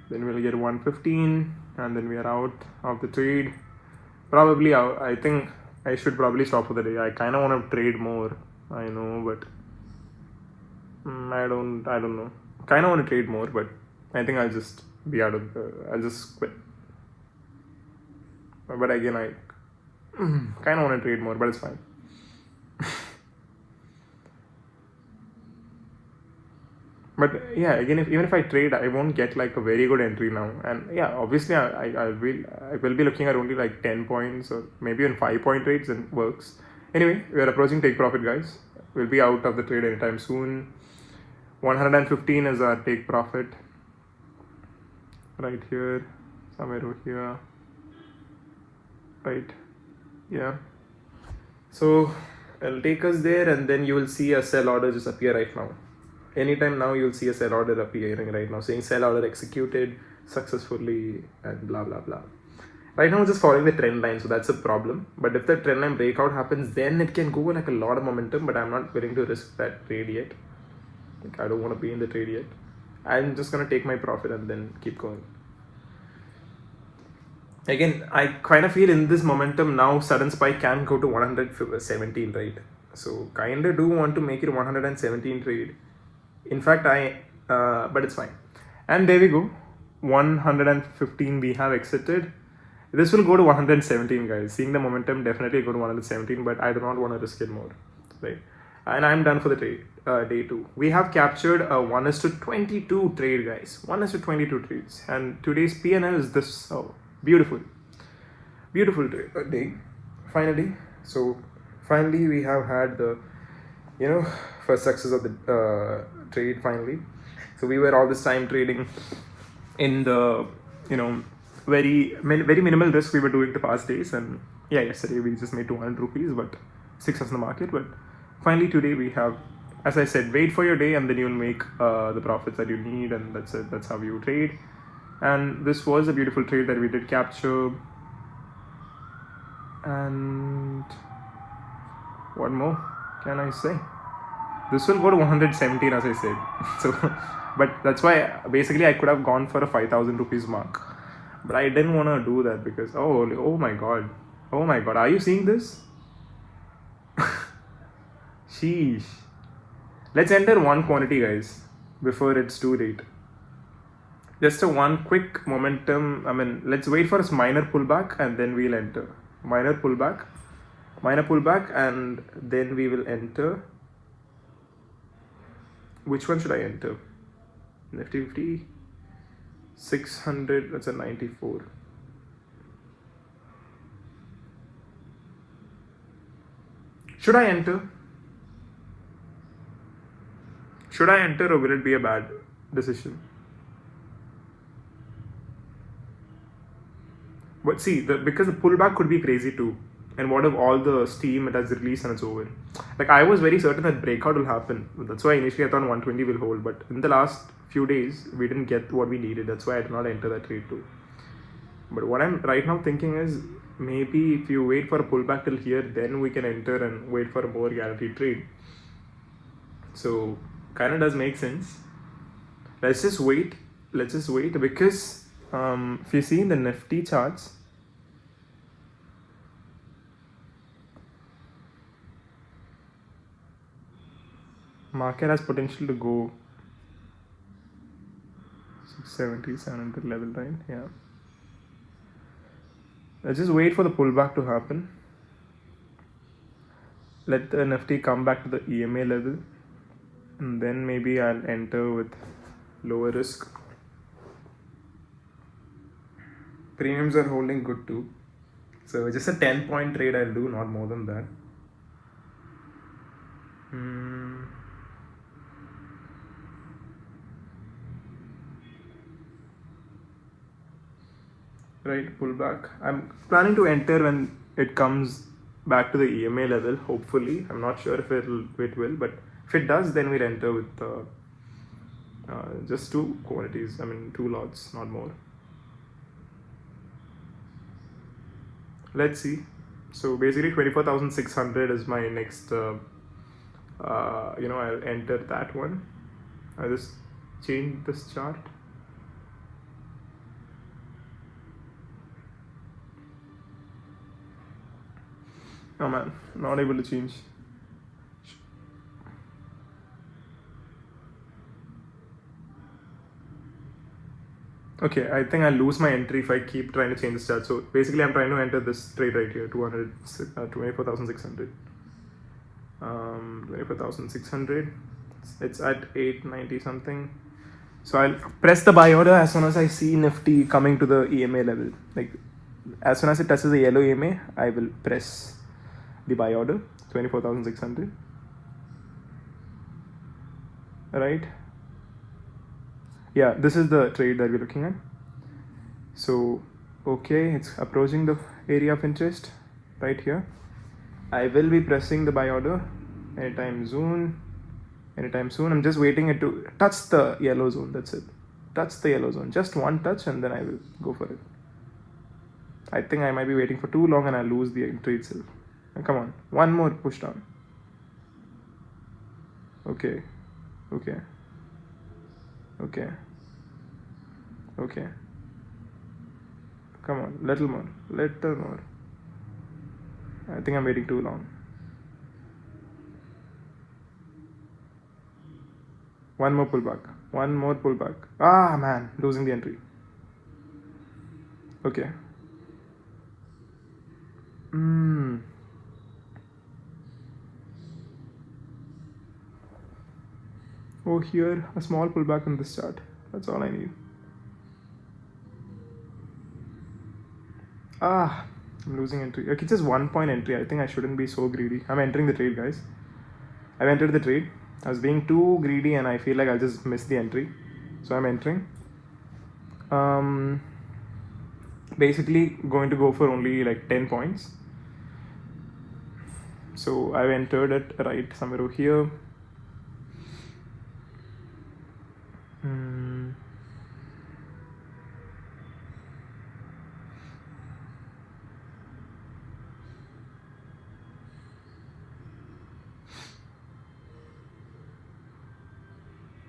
Then we'll get 115, and then we are out of the trade. Probably out. I think I should probably stop for the day. I kind of want to trade more. I know, but I don't know. Kind of want to trade more, but I think I'll just be out of I'll just quit. But again, I kind of want to trade more, but it's fine. But yeah, again, even if I trade, I won't get like a very good entry now. And yeah, obviously, I will be looking at only like 10 points or maybe even 5-point trades, and works. Anyway, we are approaching take profit, guys. We'll be out of the trade anytime soon. 115 is our take profit. Right here, somewhere over here. Right, yeah. So it'll take us there, and then you will see a sell order just appear right now. Anytime now you'll see a sell order appearing right now saying sell order executed successfully and blah blah blah. Right now it's just following the trend line, so that's a problem. But if the trend line breakout happens, then it can go like a lot of momentum, but I'm not willing to risk that trade yet. Like, I don't want to be in the trade yet. I'm just gonna take my profit and then keep going. Again, I kind of feel in this momentum now sudden spike can go to 117, right? So kind of do want to make it 117 trade. In fact, but it's fine. And there we go. 115 we have exited. This will go to 117, guys. Seeing the momentum, definitely go to 117, but I do not want to risk it more, right? And I'm done for the trade, day 2. We have captured a 1:22 trade, guys. 1:22 trades. And today's PNL is this. Oh, beautiful. Beautiful trade, day. Finally. So, finally we have had the, first success of the trade finally. So we were all this time trading in the very minimal risk we were doing the past days, and yeah, yesterday we just made 200 rupees, but 6 in the market. But finally today we have, as I said, wait for your day and then you'll make the profits that you need, and that's it. That's how you trade. And this was a beautiful trade that we did capture. And what more can I say? This will go to 117, as I said. So, but that's why basically I could have gone for a 5,000 rupees mark, but I didn't want to do that because oh my god, are you seeing this? Sheesh. Let's enter one quantity, guys, before it's too late. Just a one quick momentum. I mean, let's wait for a minor pullback and then we'll enter. Minor pullback, and then we will enter. Which one should I enter? Nifty 50, 600, that's a 94. Should I enter? Or will it be a bad decision? But see, because the pullback could be crazy too. And what if all the steam it has released and it's over? Like, I was very certain that breakout will happen. That's why initially I thought 120 will hold. But in the last few days, we didn't get what we needed. That's why I did not enter that trade too. But what I'm right now thinking is, maybe if you wait for a pullback till here, then we can enter and wait for a more guaranteed trade. So, kind of does make sense. Let's just wait because if you see in the Nifty charts, market has potential to go 670, 700 level, right? Yeah. Let's just wait for the pullback to happen. Let the Nifty come back to the EMA level. and then maybe I'll enter with lower risk. Premiums are holding good too. So just a 10-point trade I'll do, not more than that. Right, pullback. I'm planning to enter when it comes back to the EMA level, hopefully. I'm not sure if it will, but if it does, then we'll enter with just two quantities. I mean, 2 lots, not more. Let's see. So basically 24,600 is my next, I'll enter that one. I'll just change this chart. Oh man, not able to change. Okay, I think I'll lose my entry if I keep trying to change this chart. So basically I'm trying to enter this trade right here, 24,600. 24,600. It's at 890 something. So I'll press the buy order as soon as I see Nifty coming to the EMA level. Like as soon as it touches the yellow EMA, I will press the buy order, 24,600. Right? Yeah, this is the trade that we're looking at. So, okay, it's approaching the area of interest right here. I will be pressing the buy order anytime soon. I'm just waiting it to touch the yellow zone. That's it. Touch the yellow zone. Just one touch and then I will go for it. I think I might be waiting for too long and I'll lose the entry itself. Come on, one more push down. Okay. Come on, little more. I think I'm waiting too long. One more pullback. Ah man, losing the entry. Okay. Oh, here, a small pullback on this chart. That's all I need. I'm losing entry. Okay, just 1 point entry. I think I shouldn't be so greedy. I'm entering the trade, guys. I've entered the trade. I was being too greedy and I feel like I'll just miss the entry. So I'm entering. Basically going to go for only like 10 points. So I've entered it right somewhere over here.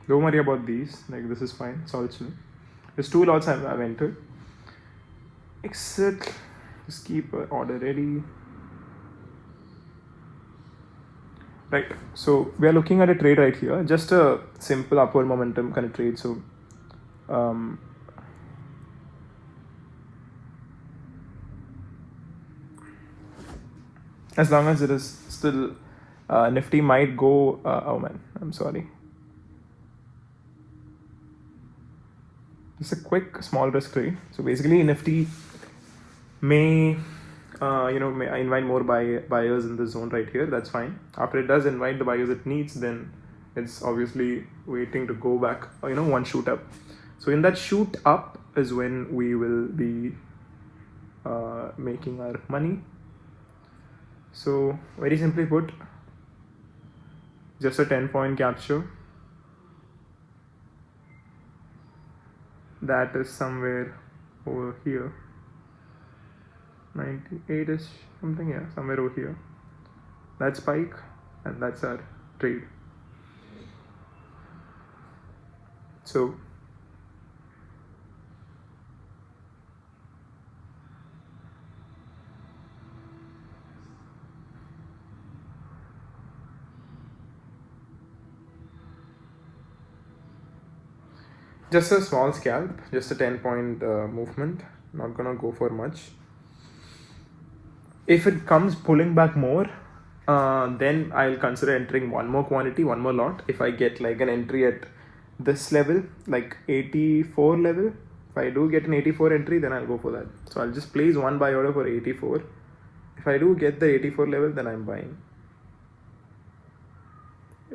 Don't worry about these, like this is fine, it's all chill. There's 2 lots I've entered. Exit, just keep order ready. Right, so we are looking at a trade right here, just a simple upward momentum kind of trade. So as long as it is still Nifty might go, oh man, I'm sorry. It's a quick small risk trade. So basically Nifty may invite more buyers in this zone right here. That's fine. After it does invite the buyers it needs, then it's obviously waiting to go back, one shoot up. So in that shoot up is when we will be making our money. So very simply put, just a 10-point capture. That is somewhere over here, 98ish something, yeah, somewhere over here. That's spike and that's our trade. So just a small scalp, just a 10-point movement, not gonna go for much. If it comes pulling back more, then I'll consider entering one more quantity, one more lot. If I get like an entry at this level, like 84 level, if I do get an 84 entry, then I'll go for that. So I'll just place one buy order for 84. If I do get the 84 level, then I'm buying.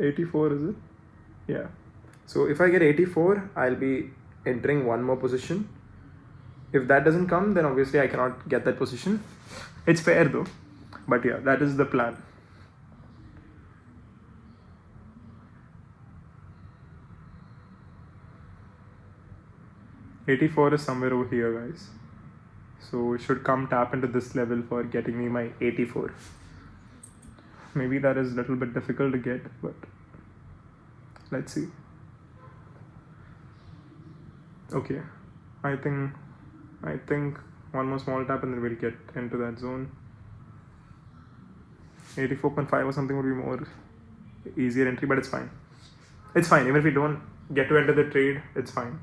84 is it? Yeah. So if I get 84, I'll be entering one more position. If that doesn't come, then obviously I cannot get that position. It's fair though. But yeah, that is the plan. $84 is somewhere over here, guys. So it should come tap into this level for getting me my 84. Maybe that is a little bit difficult to get, but let's see. Okay, I think one more small tap and then we'll get into that zone. 84.5 or something would be more easier entry, but it's fine. It's fine. Even if we don't get to enter the trade, it's fine.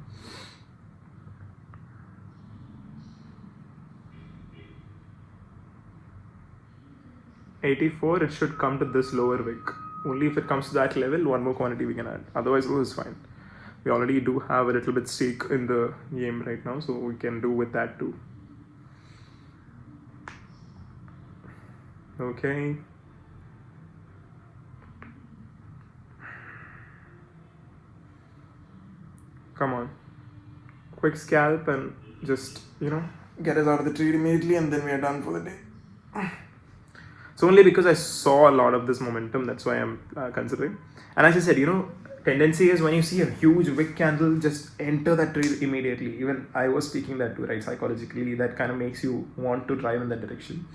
$84, it should come to this lower wick. Only if it comes to that level, one more quantity we can add. Otherwise, it is fine. We already do have a little bit stake in the game right now, so we can do with that too. Okay. Come on. Quick scalp and just, get us out of the trade immediately, and then we are done for the day. So only because I saw a lot of this momentum, that's why I'm considering. And as I said, tendency is when you see a huge wick candle, just enter that trade immediately. Even I was speaking that too, right? Psychologically, that kind of makes you want to drive in that direction.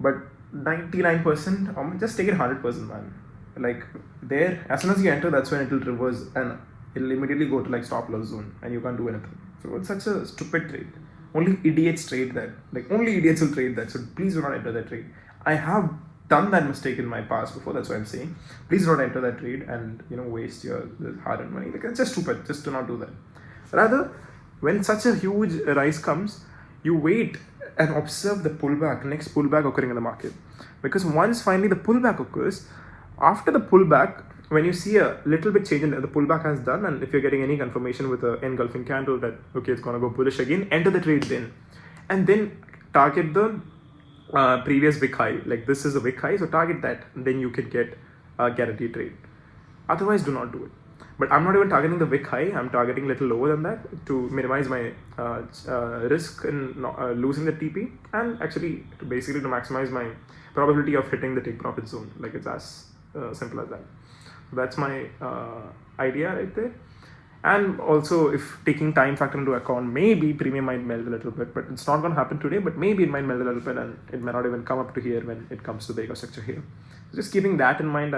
But 99%, just take it 100%, man. Like there, as soon as you enter, that's when it will reverse and it'll immediately go to like stop loss zone and you can't do anything. So it's such a stupid trade. Only idiots trade that. Like only idiots will trade that. So please do not enter that trade. I have done that mistake in my past before. That's why I'm saying, please don't enter that trade and waste your hard-earned money. Like it's just stupid. Just do not do that. Rather, when such a huge rise comes, you wait and observe the pullback, next pullback occurring in the market. Because once finally the pullback occurs, after the pullback, when you see a little bit change in the pullback has done, and if you're getting any confirmation with an engulfing candle that okay, it's gonna go bullish again, enter the trade then, and then target the previous wick high. Like this is a wick high, so target that, then you can get a guaranteed trade. Otherwise, do not do it. But I'm not even targeting the wick high. I'm targeting a little lower than that to minimize my risk in losing the TP, and actually basically to maximize my probability of hitting the take profit zone. Like it's as simple as that. So that's my idea right there. And also, if taking time factor into account, maybe premium might melt a little bit, but it's not going to happen today, but maybe it might melt a little bit and it may not even come up to here when it comes to the eco structure here. So just keeping that in mind,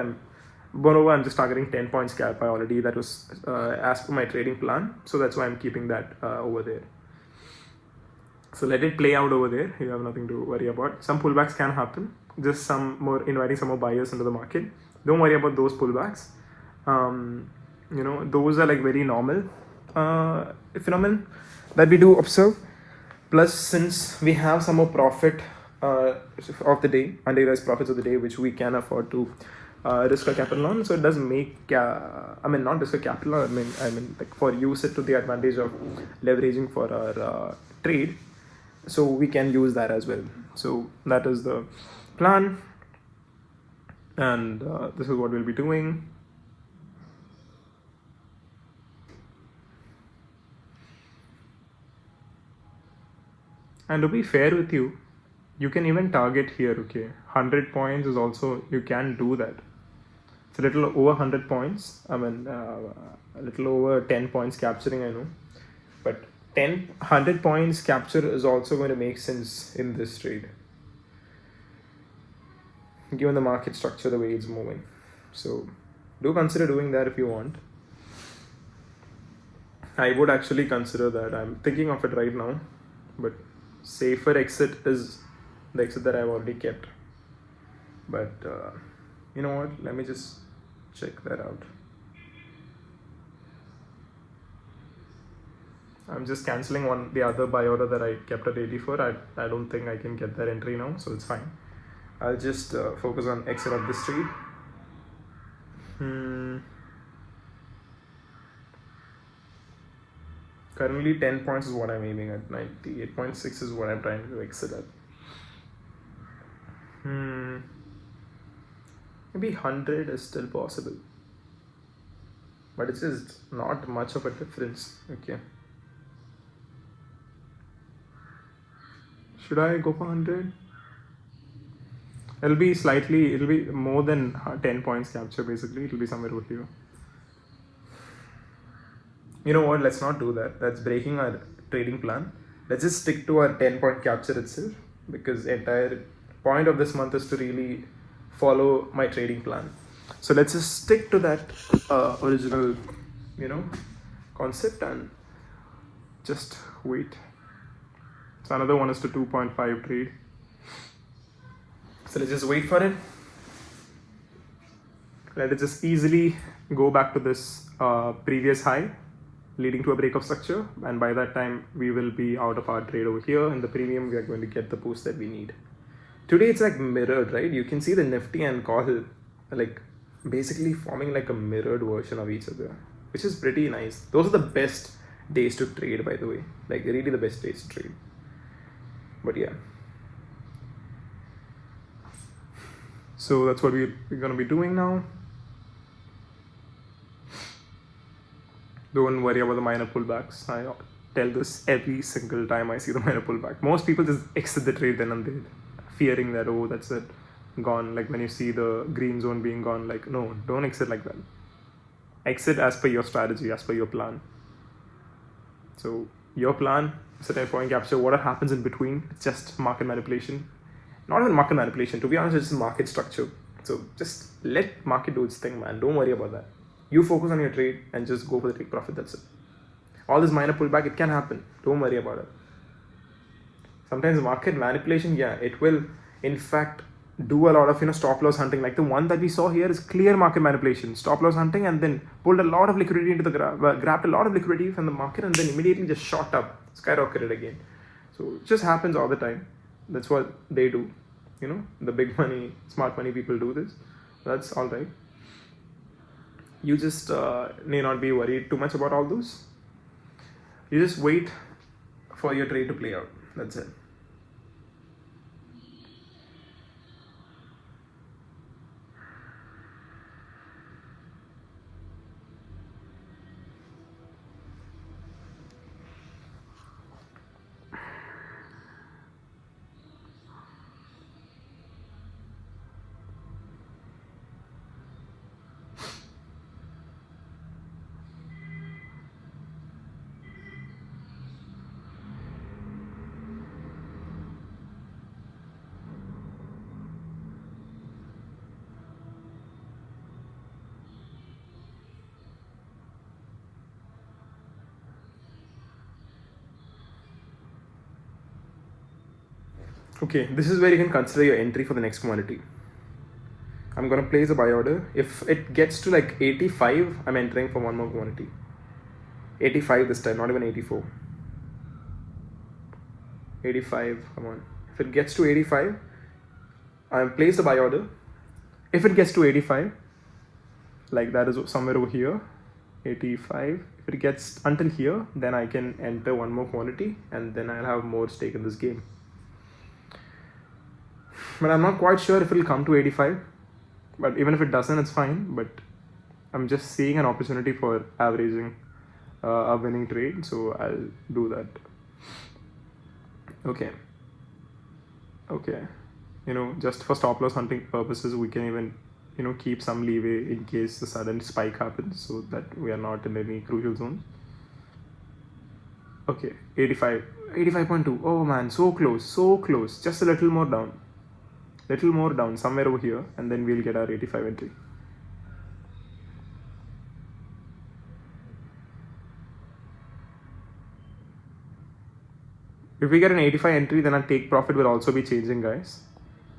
moreover, I'm just targeting 10 points scalp already. That was as per my trading plan. So that's why I'm keeping that over there. So let it play out over there. You have nothing to worry about. Some pullbacks can happen. Just inviting some more buyers into the market. Don't worry about those pullbacks. Those are like very normal phenomenon that we do observe. Plus, since we have some more profit of the day, unrealized profits of the day, which we can afford to risk our capital on, so it does make not risk our capital. I mean like for use it to the advantage of leveraging for our trade, so we can use that as well. So that is the plan, and this is what we'll be doing. And to be fair with you, you can even target here, okay? 100 points is also, you can do that. It's a little over 100 points. A little over 10 points capturing, I know. But 100 points capture is also going to make sense in this trade, given the market structure, the way it's moving. So do consider doing that if you want. I would actually consider that. I'm thinking of it right now, but safer exit is the exit that I've already kept. But you know what, let me just check that out. I'm just cancelling the other buy order that I kept at 84. I don't think I can get that entry now, so it's fine. I'll just focus on exit of this trade. Currently 10 points is what I'm aiming at. 98.6 is what I'm trying to exit at. Maybe 100 is still possible, but it's just not much of a difference. Okay, should I go for 100? It'll be more than 10 points capture. Basically, it'll be somewhere over here. You know what, let's not do that. That's breaking our trading plan. Let's just stick to our 10-point capture itself, because entire point of this month is to really follow my trading plan. So let's just stick to that original, concept, and just wait. So another one is to 2.5 trade. So let's just wait for it. Let it just easily go back to this previous high, leading to a break of structure, and by that time we will be out of our trade over here. In the premium, we are going to get the boost that we need. Today it's like mirrored, right? You can see the Nifty and call like basically forming like a mirrored version of each other, which is pretty nice. Those are the best days to trade, by the way, like really the best days to trade. But yeah, so that's what we're going to be doing now. Don't worry about the minor pullbacks. I tell this every single time I see the minor pullback. Most people just exit the trade then and there, fearing that, oh, that's it, gone. Like when you see the green zone being gone, like, no, don't exit like that. Exit as per your strategy, as per your plan. So your plan, certain point capture, what happens in between, it's just market manipulation. Not even market manipulation, to be honest, it's just market structure. So just let market do its thing, man. Don't worry about that. You focus on your trade and just go for the take profit, that's it. All this minor pullback, it can happen. Don't worry about it. Sometimes market manipulation, yeah, it will in fact do a lot of stop loss hunting. Like the one that we saw here is clear market manipulation, stop loss hunting, and then pulled a lot of liquidity into the grabbed a lot of liquidity from the market, and then immediately just shot up, skyrocketed again. So it just happens all the time. That's what they do. The big money, smart money people do this. That's all right. You just need not be worried too much about all those. You just wait for your trade to play out. That's it. Okay, this is where you can consider your entry for the next commodity. I'm going to place a buy order. If it gets to like 85, I'm entering for one more quantity. 85 this time, not even 84. 85, come on. If it gets to 85, I'm placed a buy order. If it gets to 85, like that is somewhere over here, 85. If it gets until here, then I can enter one more quantity, and then I'll have more stake in this game. But I'm not quite sure if it'll come to 85. But even if it doesn't, it's fine. But I'm just seeing an opportunity for averaging a winning trade, so I'll do that. Okay. Just for stop loss hunting purposes, we can even keep some leeway in case the sudden spike happens, so that we are not in any crucial zones. Okay, 85.2. Oh man, so close. Just a little more down, somewhere over here, and then we'll get our 85 entry. If we get an 85 entry, then our take profit will also be changing, guys.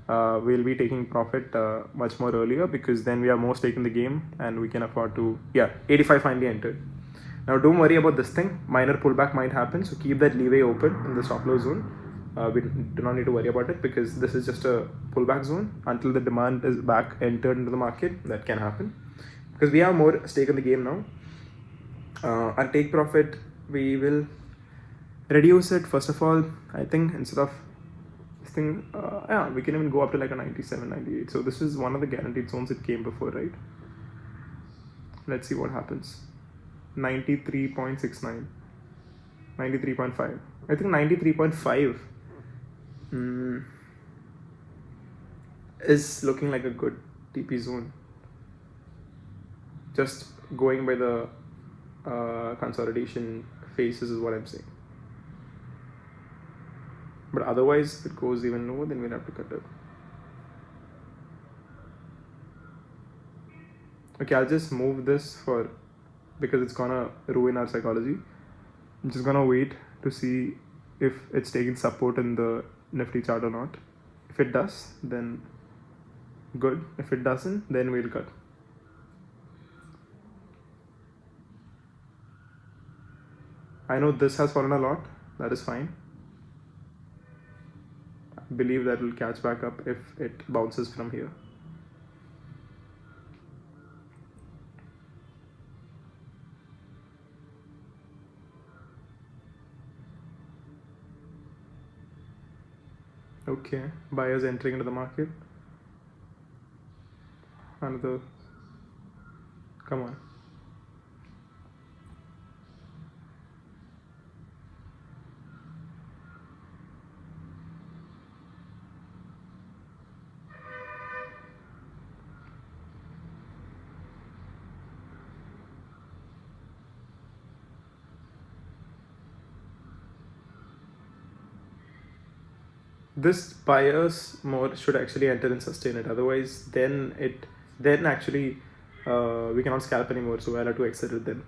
We'll be taking profit much more earlier, because then we have more stake in the game and we can afford to, 85 finally entered. Now don't worry about this thing, minor pullback might happen, so keep that leeway open in the stop loss zone. we do not need to worry about it because this is just a pullback zone until the demand is back entered into the market. That can happen because we have more stake in the game now. Our take profit, we will reduce it. First of all, I think instead of this thing, yeah, we can even go up to like a 97, 98. So this is one of the guaranteed zones it came before, right? Let's see what happens. 93.69, 93.5. I think 93.5 is looking like a good TP zone. Just going by the consolidation phases is what I'm saying. But otherwise, if it goes even lower, then we'll have to cut it. Okay, I'll just move this because it's gonna ruin our psychology. I'm just gonna wait to see if it's taking support in the Nifty chart or not. If it does, then good. If it doesn't, then we'll cut. I know this has fallen a lot. That is fine. I believe that will catch back up if it bounces from here. Okay, buyers entering into the market. Another, come on. This buyers more should actually enter and sustain it. Otherwise, then actually we cannot scalp anymore. So I'll have to exit it then.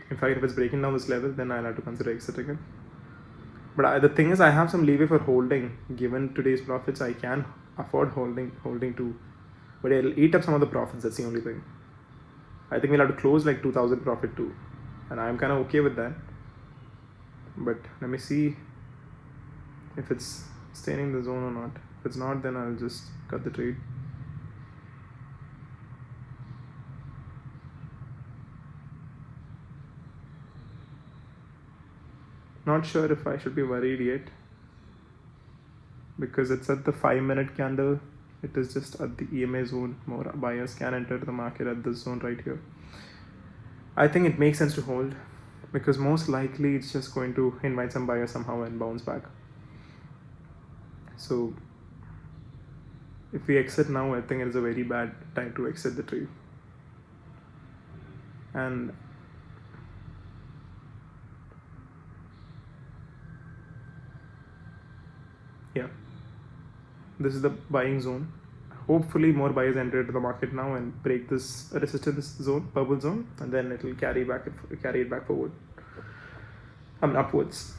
In fact, if it's breaking down this level, then I'll have to consider exiting it. But the thing is, I have some leeway for holding. Given today's profits, I can afford holding too. But it'll eat up some of the profits. That's the only thing. I think we'll have to close like 2,000 profit too, and I'm kind of okay with that. But let me see if it's staying in the zone or not. If it's not, then I'll just cut the trade. Not sure if I should be worried yet because it's at the 5-minute candle. It is just at the EMA zone. More buyers can enter the market at this zone right here. I think it makes sense to hold because most likely it's just going to invite some buyers somehow and bounce back. So if we exit now, I think it is a very bad time to exit the trade. And yeah, this is the buying zone. Hopefully more buyers enter into the market now and break this resistance zone, purple zone, and then it will carry it back forward. Upwards.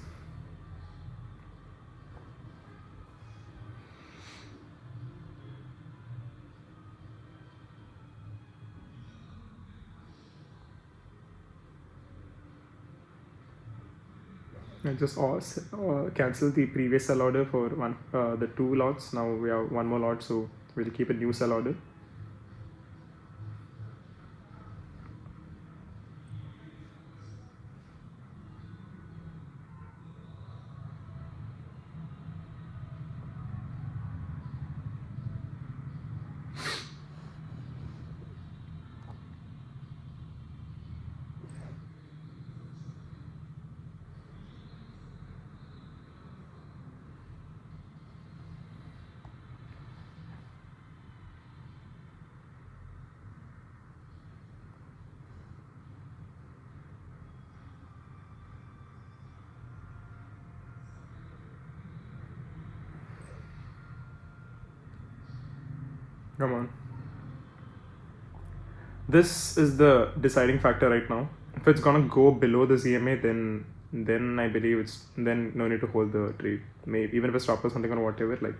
I just cancel the previous sell order for the 2 lots. Now we have 1 more lot, so we'll keep a new sell order. Come on. This is the deciding factor right now. If it's gonna go below the CMA, then I believe then no need to hold the trade. Maybe even if a stop or something or whatever, like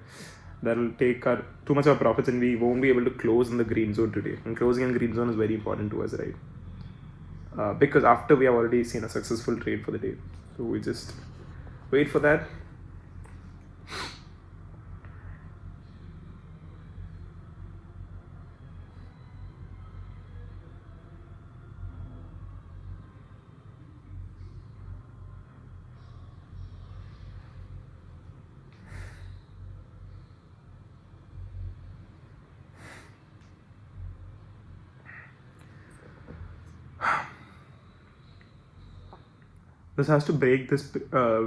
that'll take too much of our profits and we won't be able to close in the green zone today. And closing in green zone is very important to us, right? Because after we have already seen a successful trade for the day, so we just wait for that. this has to break this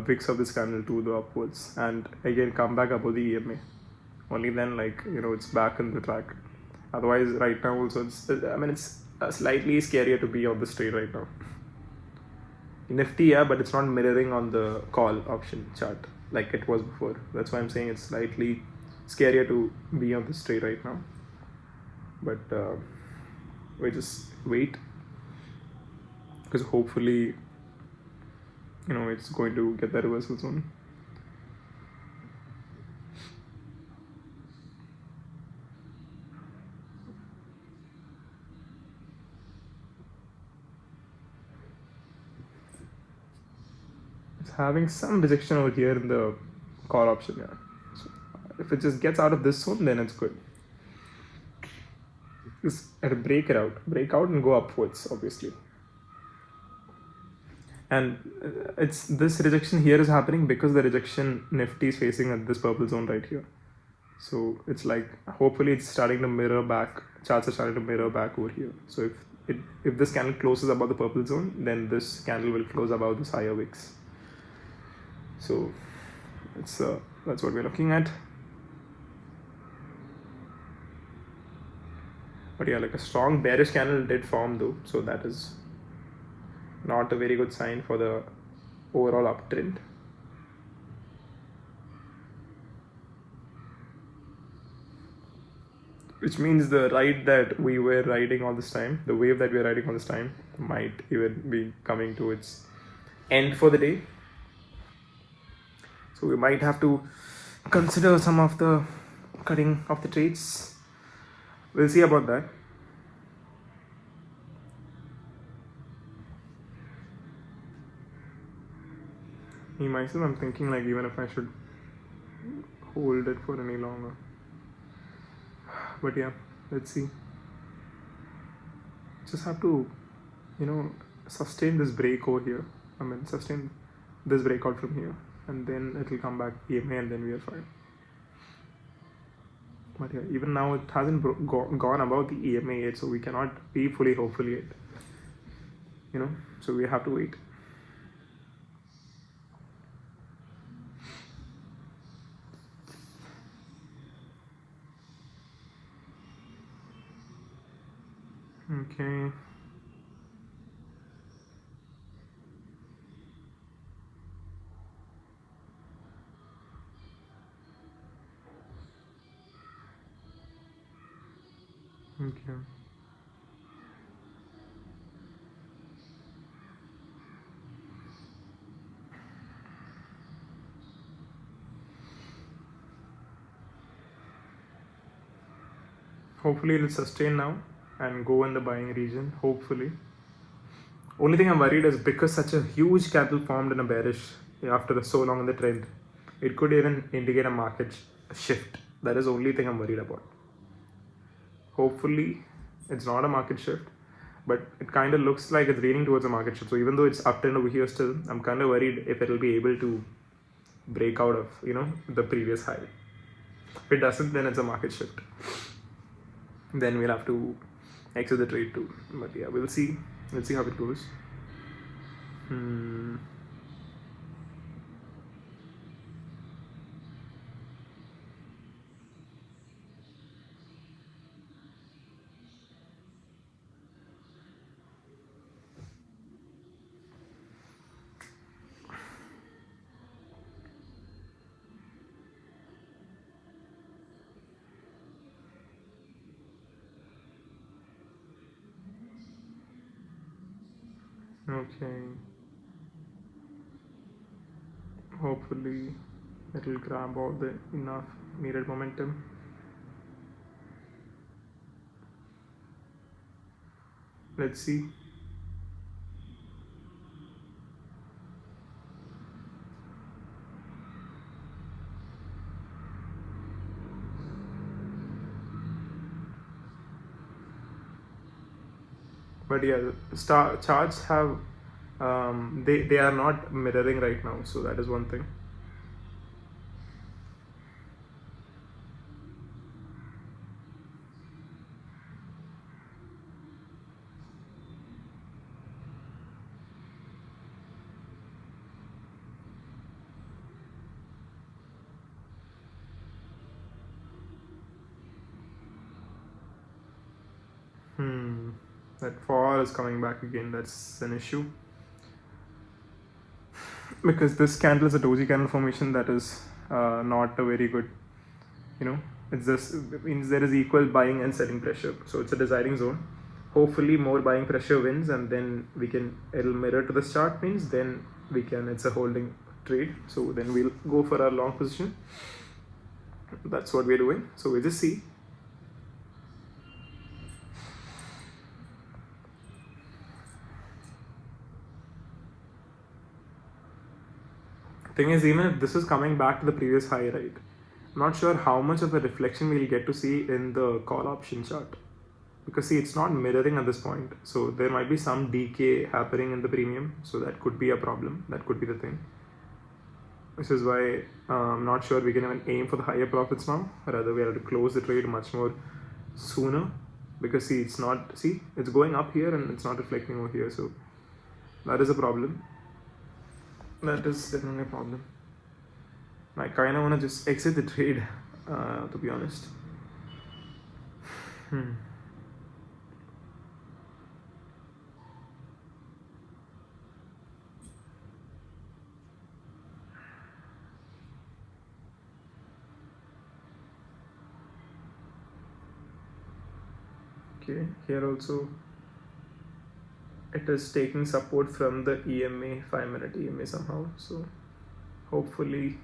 wicks of this candle to the upwards and again come back above the EMA. Only then, like, it's back in the track. Otherwise, right now also, it's slightly scarier to be on this trade right now. Nifty, yeah, but it's not mirroring on the call option chart like it was before. That's why I'm saying it's slightly scarier to be on this trade right now. But we just wait, because hopefully, it's going to get the reversal soon. It's having some rejection over here in the call option, yeah. So if it just gets out of this zone, then it's good. Just at a breakout and go upwards, obviously. And it's this rejection here is happening because the rejection Nifty is facing at this purple zone right here. So it's like, hopefully it's starting to mirror back, charts are starting to mirror back over here. So if this candle closes above the purple zone, then this candle will close above this higher wicks. So it's that's what we're looking at. But yeah, like a strong bearish candle did form though, so that is not a very good sign for the overall uptrend. Which means the ride that we were riding all this time, the wave that we were riding all this time, might even be coming to its end for the day. So we might have to consider some of the cutting of the trades. We'll see about that. Me myself, I'm thinking like even if I should hold it for any longer. But yeah, let's see. Just have to, sustain this break over here. Sustain this breakout from here, and then it will come back EMA, and then we are fine. But yeah, even now it hasn't gone above the EMA yet, so we cannot be fully hopeful yet. So we have to wait. Okay. Okay. Hopefully it'll sustain now and go in the buying region, hopefully. Only thing I'm worried is because such a huge candle formed in a bearish after so long in the trend, it could even indicate a market shift. That is the only thing I'm worried about. Hopefully it's not a market shift, but it kind of looks like it's leaning towards a market shift. So even though it's uptrend over here still, I'm kind of worried if it'll be able to break out of, the previous high. If it doesn't, then it's a market shift. Then we'll have to exit the trade too. But yeah, we'll see how it goes. Okay. Hopefully it will grab all the enough needed momentum. Let's see. But yeah, charts have they are not mirroring right now, so that is one thing. That fall is coming back again. That's an issue. Because this candle is a doji candle formation that is not a very good, it's just, it means there is equal buying and selling pressure. So it's a deciding zone. Hopefully more buying pressure wins, and then it'll mirror to the chart, means then it's a holding trade. So then we'll go for our long position. That's what we're doing. So we just see. Thing is, even if this is coming back to the previous high, right, I'm not sure how much of a reflection we'll get to see in the call option chart, because see, it's not mirroring at this point, so there might be some decay happening in the premium, so that could be a problem. That could be the thing, which is why I'm not sure we can even aim for the higher profits now. Rather, we have to close the trade much more sooner, because see, it's going up here and it's not reflecting over here, so that is a problem. That is definitely a problem. I kind of want to just exit the trade, to be honest. Okay, here also it is taking support from the EMA, 5-minute EMA somehow. So hopefully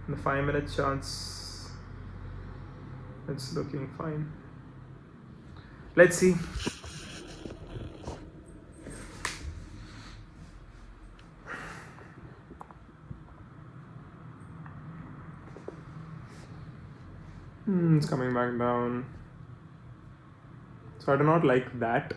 the 5-minute charts, it's looking fine. Let's see. It's coming back down. So I do not like that.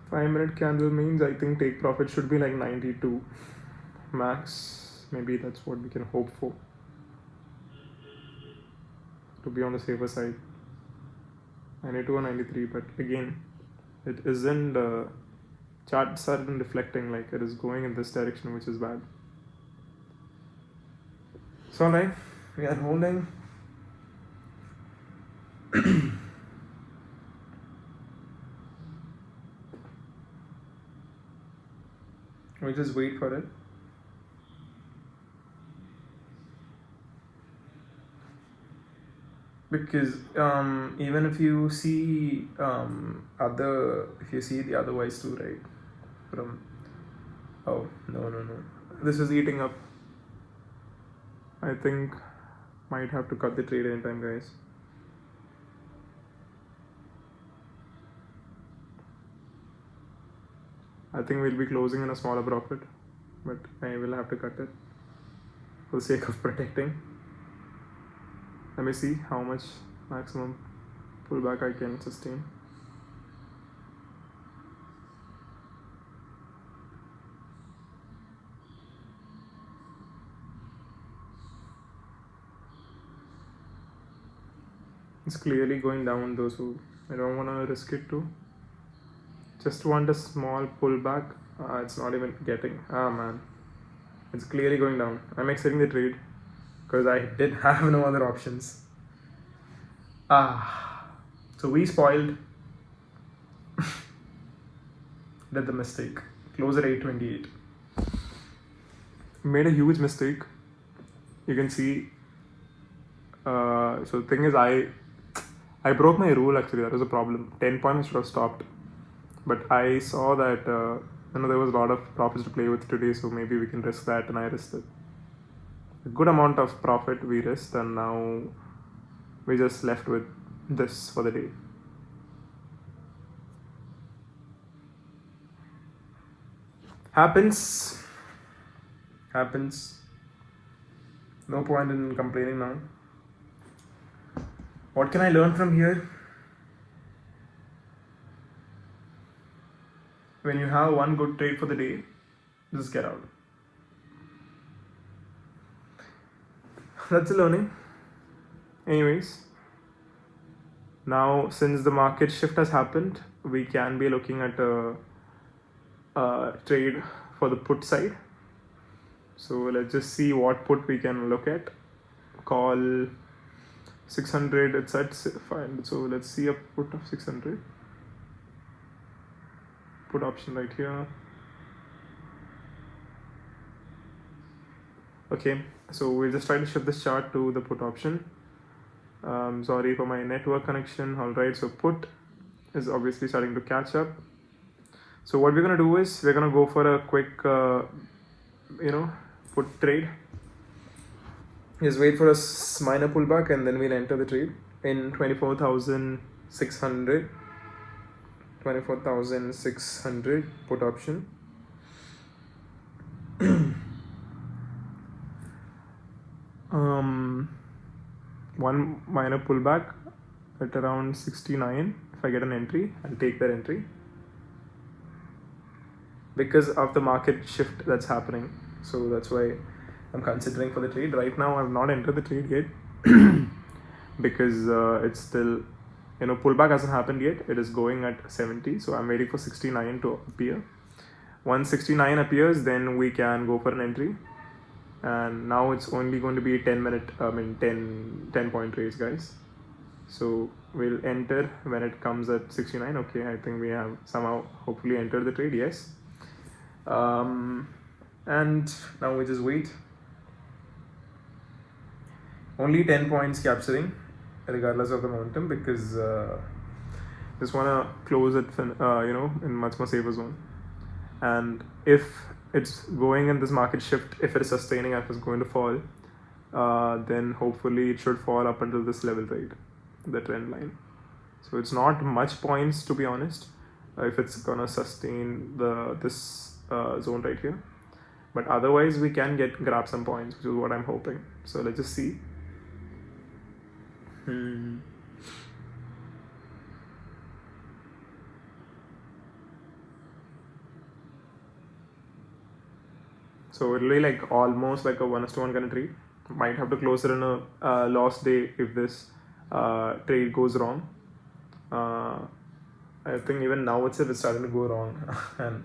Five-minute candle means I think take profit should be like 92 max. Maybe that's what we can hope for, to be on the safer side. 92 or 93, but again, it isn't, charts aren't reflecting like it is going in this direction, which is bad. So alright, we are holding. We just wait for it. Because even if you see if you see the otherwise too, right? Oh no, this is eating up. I think might have to cut the trade anytime, guys. I think we'll be closing in a smaller profit, but I will have to cut it for the sake of protecting. Let me see how much maximum pullback I can sustain. It's clearly going down though, so I don't want to risk it too. Just want a small pullback. It's not even getting. Man, it's clearly going down. I'm exiting the trade because I did have no other options. So we spoiled. Did the mistake. Close at 828. Made a huge mistake. You can see. So the thing is, I broke my rule actually. That was a problem. 10 points should have stopped. But I saw that there was a lot of profits to play with today, so maybe we can risk that, and I risked it. A good amount of profit we risked, and now we just left with this for the day. Happens. No point in complaining now. What can I learn from here? When you have one good trade for the day, just get out. That's a learning. Anyways, now since the market shift has happened, we can be looking at a trade for the put side. So let's just see what put we can look at. Call 600, it's at 500, so let's see a put of 600. Put option right here. Okay, so we'll just try to shift this chart to the put option. Sorry for my network connection. Alright, so put is obviously starting to catch up. So what we're gonna do is we're gonna go for a quick put trade. Just wait for a minor pullback and then we'll enter the trade in 24,600 put option. One minor pullback at around 69. If I get an entry, I'll take that entry because of the market shift that's happening. So that's why I'm considering for the trade. Right now I've not entered the trade yet because it's still, pullback hasn't happened yet. It is going at 70, so I'm waiting for 69 to appear. Once 69 appears, then we can go for an entry. And now it's only going to be 10 point trades, guys. So we'll enter when it comes at 69. Okay, I think we have somehow hopefully entered the trade. Yes. And now we just wait. Only 10 points capturing regardless of the momentum, because just want to close it in much more safer zone. And if it's going in this market shift, if it is sustaining, if it's going to fall, then hopefully it should fall up until this level, right, the trend line. So it's not much points, to be honest, if it's gonna sustain this zone right here, but otherwise we can grab some points, which is what I'm hoping. So let's just see. So it'll be like almost like a 1:1 kind of trade. Might have to close it in a loss day if this trade goes wrong. I think even now itself it's starting to go wrong, and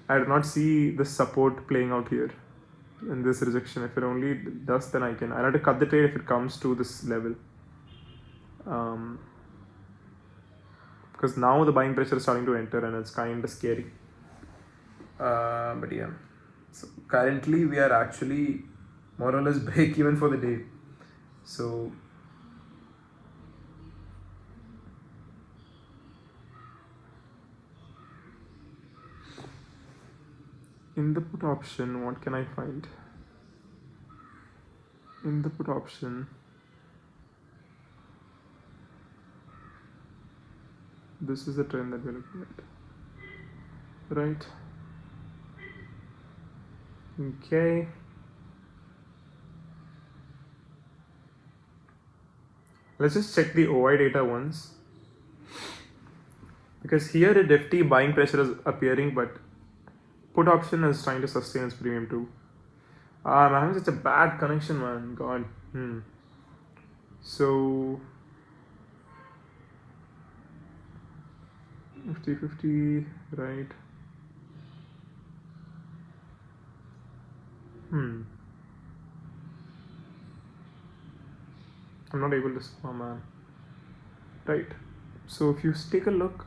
I do not see the support playing out here in this rejection. If it only does, then I'll have to cut the trade if it comes to this level, because now the buying pressure is starting to enter and it's kind of scary. But yeah, so currently we are actually more or less break even for the day. So in the put option, what can I find? In the put option, this is the trend that we're looking at, right? Okay. Let's just check the OI data once, because here a defty buying pressure is appearing, but put option is trying to sustain its premium too. I'm having such a bad connection, man. God. So 50-50, right? I'm not able to. Oh man. Right. So if you take a look,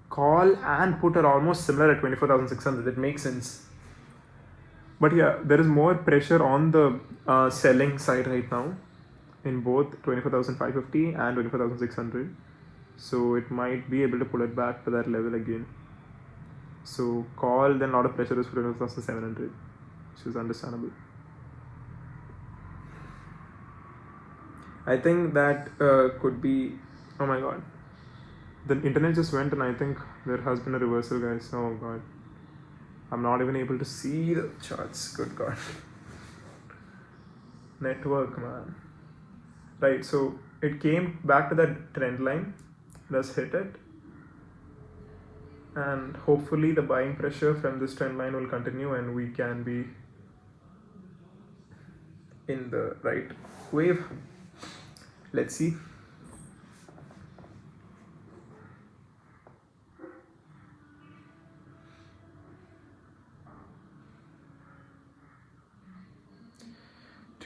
call and put are almost similar at 24,600. It makes sense. But yeah, there is more pressure on the selling side right now in both 24,550 and 24,600. So it might be able to pull it back to that level again. So call, then a lot of pressure is for 24,700, which is understandable. I think that could be. Oh my god. The internet just went, and I think there has been a reversal, guys. Oh god. I'm not even able to see the charts. Good god. Network, man. Right, so it came back to that trend line. Let's hit it. And hopefully the buying pressure from this trend line will continue and we can be in the right wave. Let's see.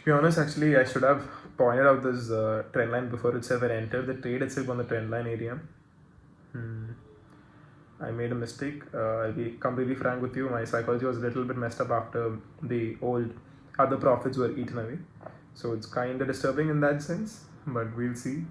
To be honest, actually, I should have pointed out this trend line before itself and entered the trade itself on the trend line area. I made a mistake. I'll be completely frank with you. My psychology was a little bit messed up after the old other profits were eaten away. So it's kind of disturbing in that sense, but we'll see.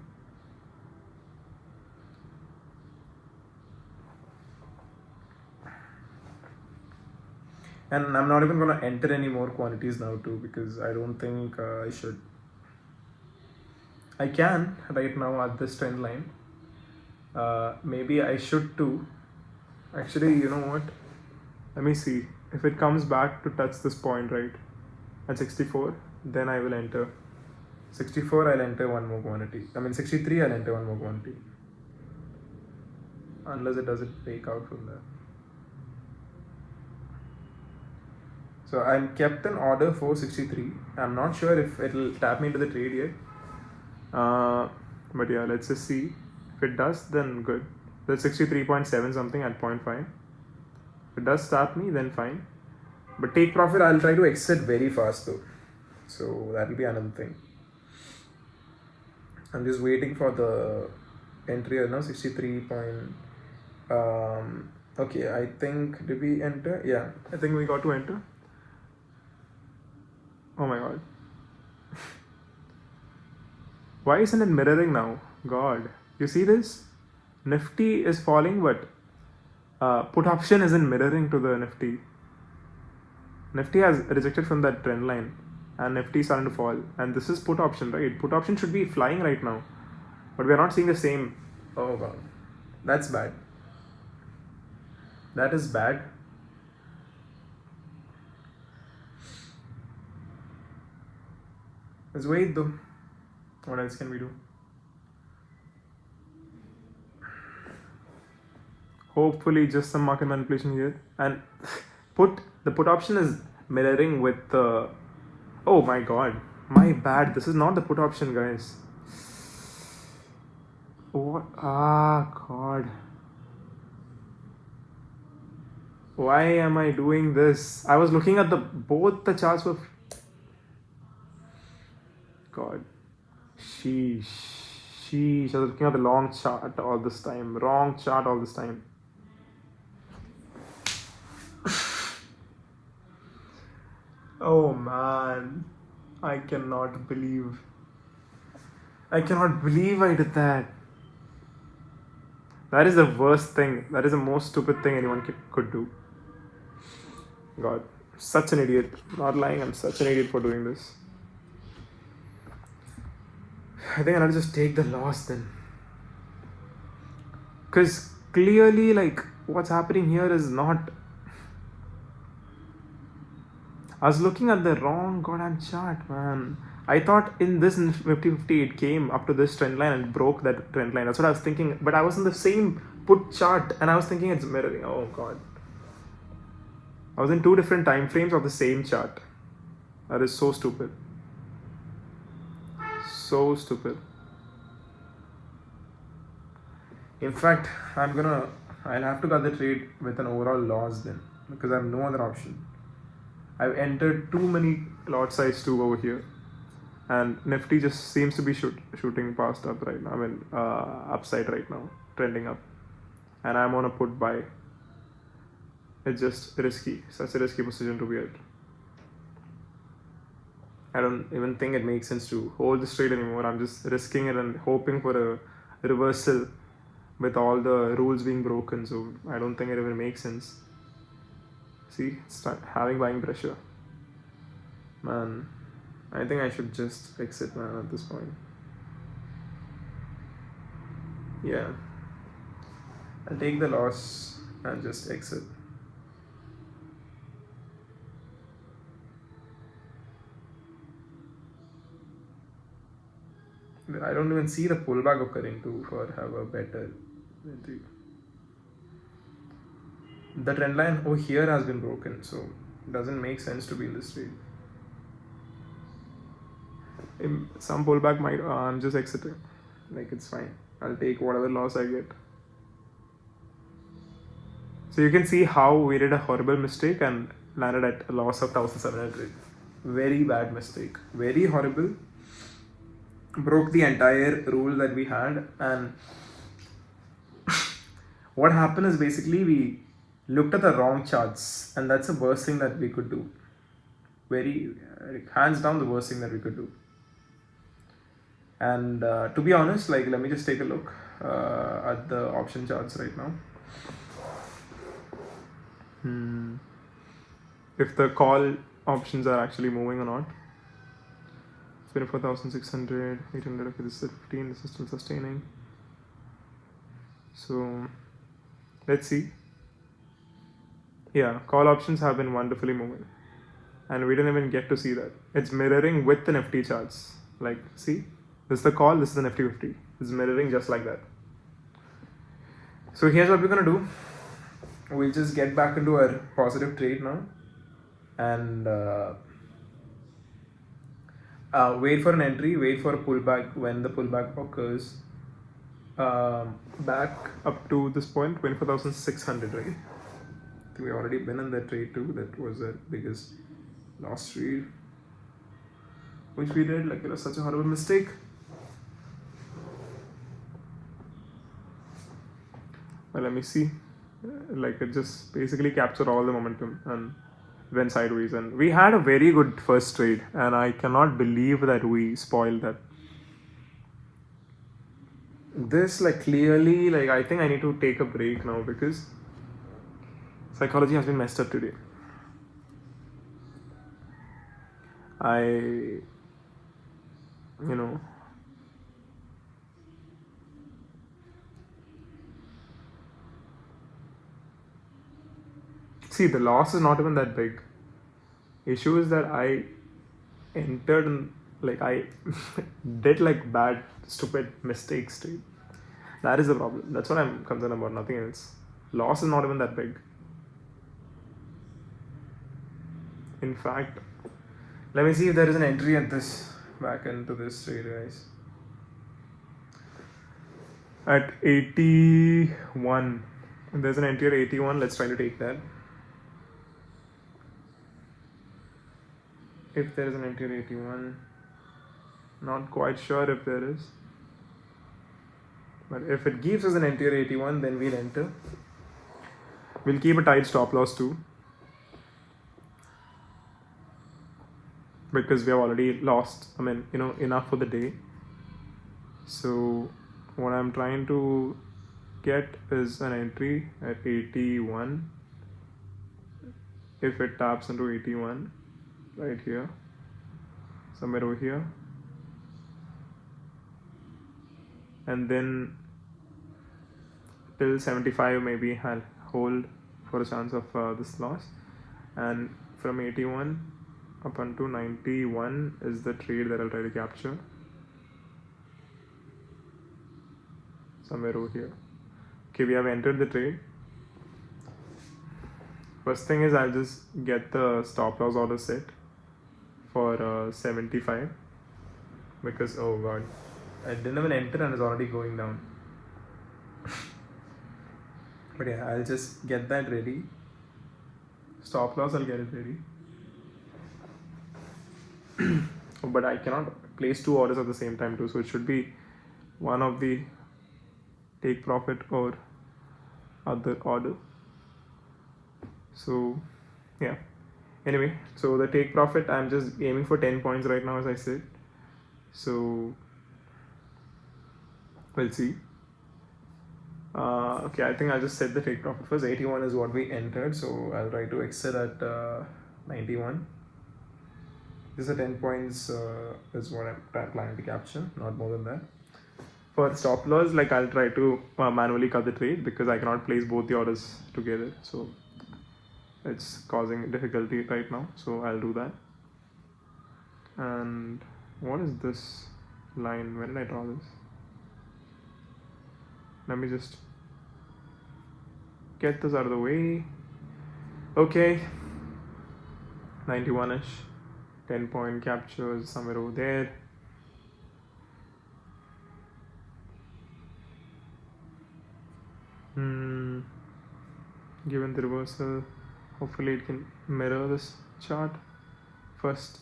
And I'm not even going to enter any more quantities now too, because I don't think I should. I can right now at this trend line. Maybe I should too. Actually, you know what? Let me see. If it comes back to touch this point, right, at 64, then I will enter. 64, I'll enter one more quantity. 63, I'll enter one more quantity. Unless it doesn't break out from there. So I'm kept an order for 63. I'm not sure if it'll tap me into the trade yet. But yeah, let's just see. If it does, then good. That's 63.7 something at 0.5. If it does tap me, then fine. But take profit, I'll try to exit very fast though. So that'll be another thing. I'm just waiting for the entry right now, 63. Okay, I think, did we enter? Yeah, I think we got to enter. Oh my god. Why isn't it mirroring now? God. You see this? Nifty is falling, but put option isn't mirroring to the Nifty. Nifty has rejected from that trend line and Nifty is starting to fall. And this is put option, right? Put option should be flying right now. But we are not seeing the same. Oh god. That's bad. That is bad. Let's wait though. What else can we do? Hopefully just some market manipulation here. And the put option is mirroring with the... Oh my god. My bad. This is not the put option, guys. What? Ah, god. Why am I doing this? I was looking at both the charts were... God. Sheesh. I was looking at the long chart all this time. Wrong chart all this time. Oh man. I cannot believe I did that. That is the worst thing. That is the most stupid thing anyone could do. God. Such an idiot. Not lying, I'm such an idiot for doing this. I think I'll just take the loss then. Because clearly, like, what's happening here is not... I was looking at the wrong goddamn chart, man. I thought in this 50-50 it came up to this trend line and broke that trend line. That's what I was thinking. But I was in the same put chart and I was thinking it's mirroring. Oh god. I was in two different time frames of the same chart. That is so stupid. So stupid. In fact, I'll have to cut the trade with an overall loss then, because I have no other option. I've entered too many lot size 2 over here, and Nifty just seems to be shooting past up right now. Upside right now, trending up, and I'm on a put buy. It's just risky, such a risky position to be at. I don't even think it makes sense to hold this trade anymore. I'm just risking it and hoping for a reversal with all the rules being broken. So I don't think it even makes sense. See, start having buying pressure. Man, I think I should just exit, man, at this point. Yeah. I'll take the loss and just exit. I don't even see the pullback occurring to have a better entry. The trend line over here has been broken, so it doesn't make sense to be in this trade. Some pullback might... I'm just exiting. Like, it's fine. I'll take whatever loss I get. So you can see how we did a horrible mistake and landed at a loss of 1,700. Very bad mistake. Very horrible. Broke the entire rule that we had. And what happened is basically we looked at the wrong charts, and that's the worst thing that we could do. Very, hands down, the worst thing that we could do. And to be honest, like, let me just take a look at the option charts right now. If the call options are actually moving or not. 24,600, 800, okay, this is at 15, this is still sustaining. So let's see. Yeah, call options have been wonderfully moving, and we didn't even get to see that. It's mirroring with the Nifty charts. Like, see, this is the call, this is the Nifty 50. It's mirroring just like that. So here's what we're gonna do. We'll just get back into our positive trade now, and wait for an entry, wait for a pullback. When the pullback occurs, back up to this point, 24,600, right? I think we've already been in that trade too. That was the biggest loss trade, which we did. Like, it was such a horrible mistake. Well, let me see. Like, it just basically captured all the momentum and went sideways. And we had a very good first trade, and I cannot believe that we spoiled that. This, like, clearly, like, I think I need to take a break now because psychology has been messed up today. See, the loss is not even that big. Issue is that I entered and, like, I did, like, bad, stupid mistakes too. That is the problem. That's what I'm concerned about, nothing else. Loss is not even that big. In fact, let me see if there is an entry at this, back into this trade, guys. At 81, there's an entry at 81. Let's try to take that. If there is an entry at 81, not quite sure if there is, but if it gives us an entry at 81, then we'll enter. We'll keep a tight stop loss too, because we have already lost, enough for the day. So what I'm trying to get is an entry at 81. If it taps into 81, right here, somewhere over here, and then till 75 maybe I'll hold for a chance of this loss, and from 81 up until 91 is the trade that I'll try to capture, somewhere over here. Okay, we have entered the trade. First thing is I'll just get the stop loss order set for 75, because, oh god, I didn't even enter and it's already going down. But yeah, I'll just get that ready. Stop loss, I'll get it ready. But I cannot place two orders at the same time too, so it should be one of the take profit or other order. So yeah, anyway, so the take profit, I'm just aiming for 10 points right now, as I said. So we'll see. Okay, I think I'll just set the take profit first. 81 is what we entered, so I'll try to exit at 91. This is 10 points is what I'm planning to capture, not more than that. For stop loss, like, I'll try to manually cut the trade because I cannot place both the orders together, so it's causing difficulty right now, so I'll do that. And what is this line? Where did I draw this? Let me just get this out of the way. Okay, 91ish, 10 point captures somewhere over there. Given the reversal, hopefully it can mirror this chart first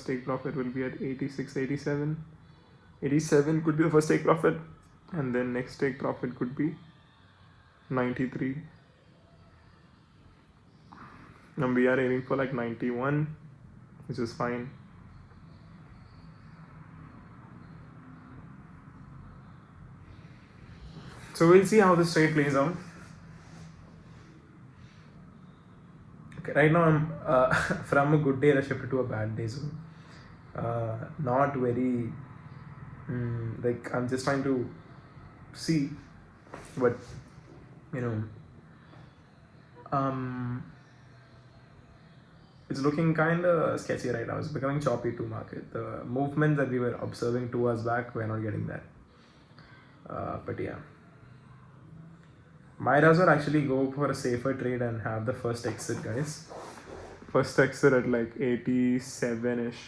take profit will be at 86, 87. 87 could be the first take profit, and then next take profit could be 93, and we are aiming for like 91, which is fine. So we'll see how this trade plays out. Okay, right now I'm from a good day I shifted to a bad day, so not very like I'm just trying to see what it's looking kind of sketchy right now. It's becoming choppy to market. The movement that we were observing 2 hours back, we're not getting that. But yeah, might as well actually go for a safer trade and have the first exit, guys. First exit at like 87-ish,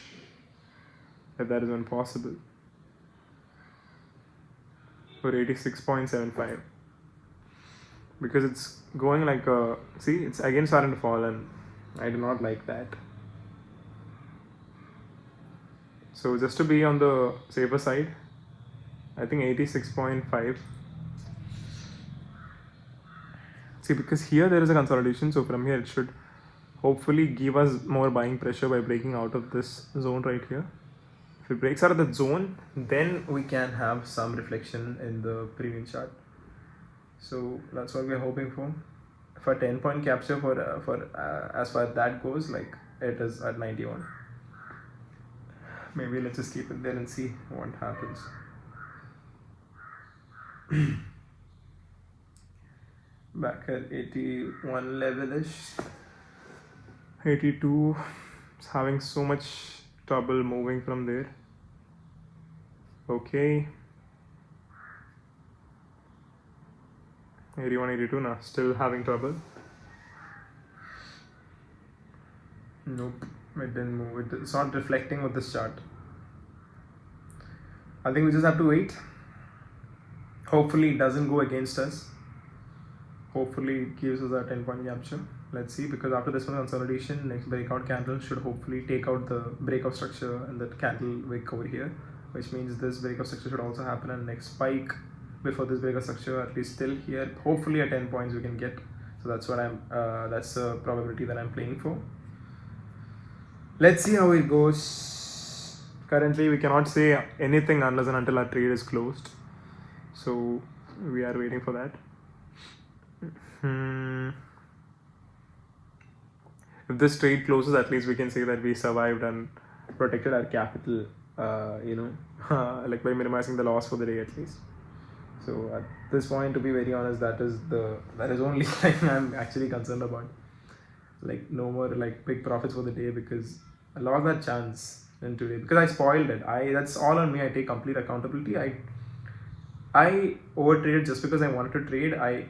if that is even possible. For 86.75. Because it's going like a... See, it's again starting to fall, and I do not like that. So just to be on the safer side, I think 86.5. See, because here there is a consolidation, so from here it should hopefully give us more buying pressure by breaking out of this zone right here. If it breaks out of the zone, then we can have some reflection in the premium chart. So that's what we're hoping for. For 10-point capture for as far as that goes, like it is at 91. Maybe let's just keep it there and see what happens. Back at 81 level-ish. 82 is having so much trouble moving from there. Okay. 81, 82 now, still having trouble. Nope, it didn't move. It's not reflecting with this chart. I think we just have to wait. Hopefully it doesn't go against us. Hopefully it gives us a 10-point capture. Let's see, because after this one consolidation, next breakout candle should hopefully take out the breakout structure and that candle wick over here, which means this breakout structure should also happen, and next spike before this breakout structure, at least still here, hopefully at 10 points we can get. So that's what that's the probability that I'm playing for. Let's see how it goes. Currently we cannot say anything unless and until our trade is closed, so we are waiting for that. If this trade closes, at least we can say that we survived and protected our capital, like by minimizing the loss for the day at least. So at this point, to be very honest, that is only thing I'm actually concerned about. Like no more like big profits for the day, because I lost that chance in today because I spoiled it. That's all on me. I take complete accountability. I overtraded just because I wanted to trade. I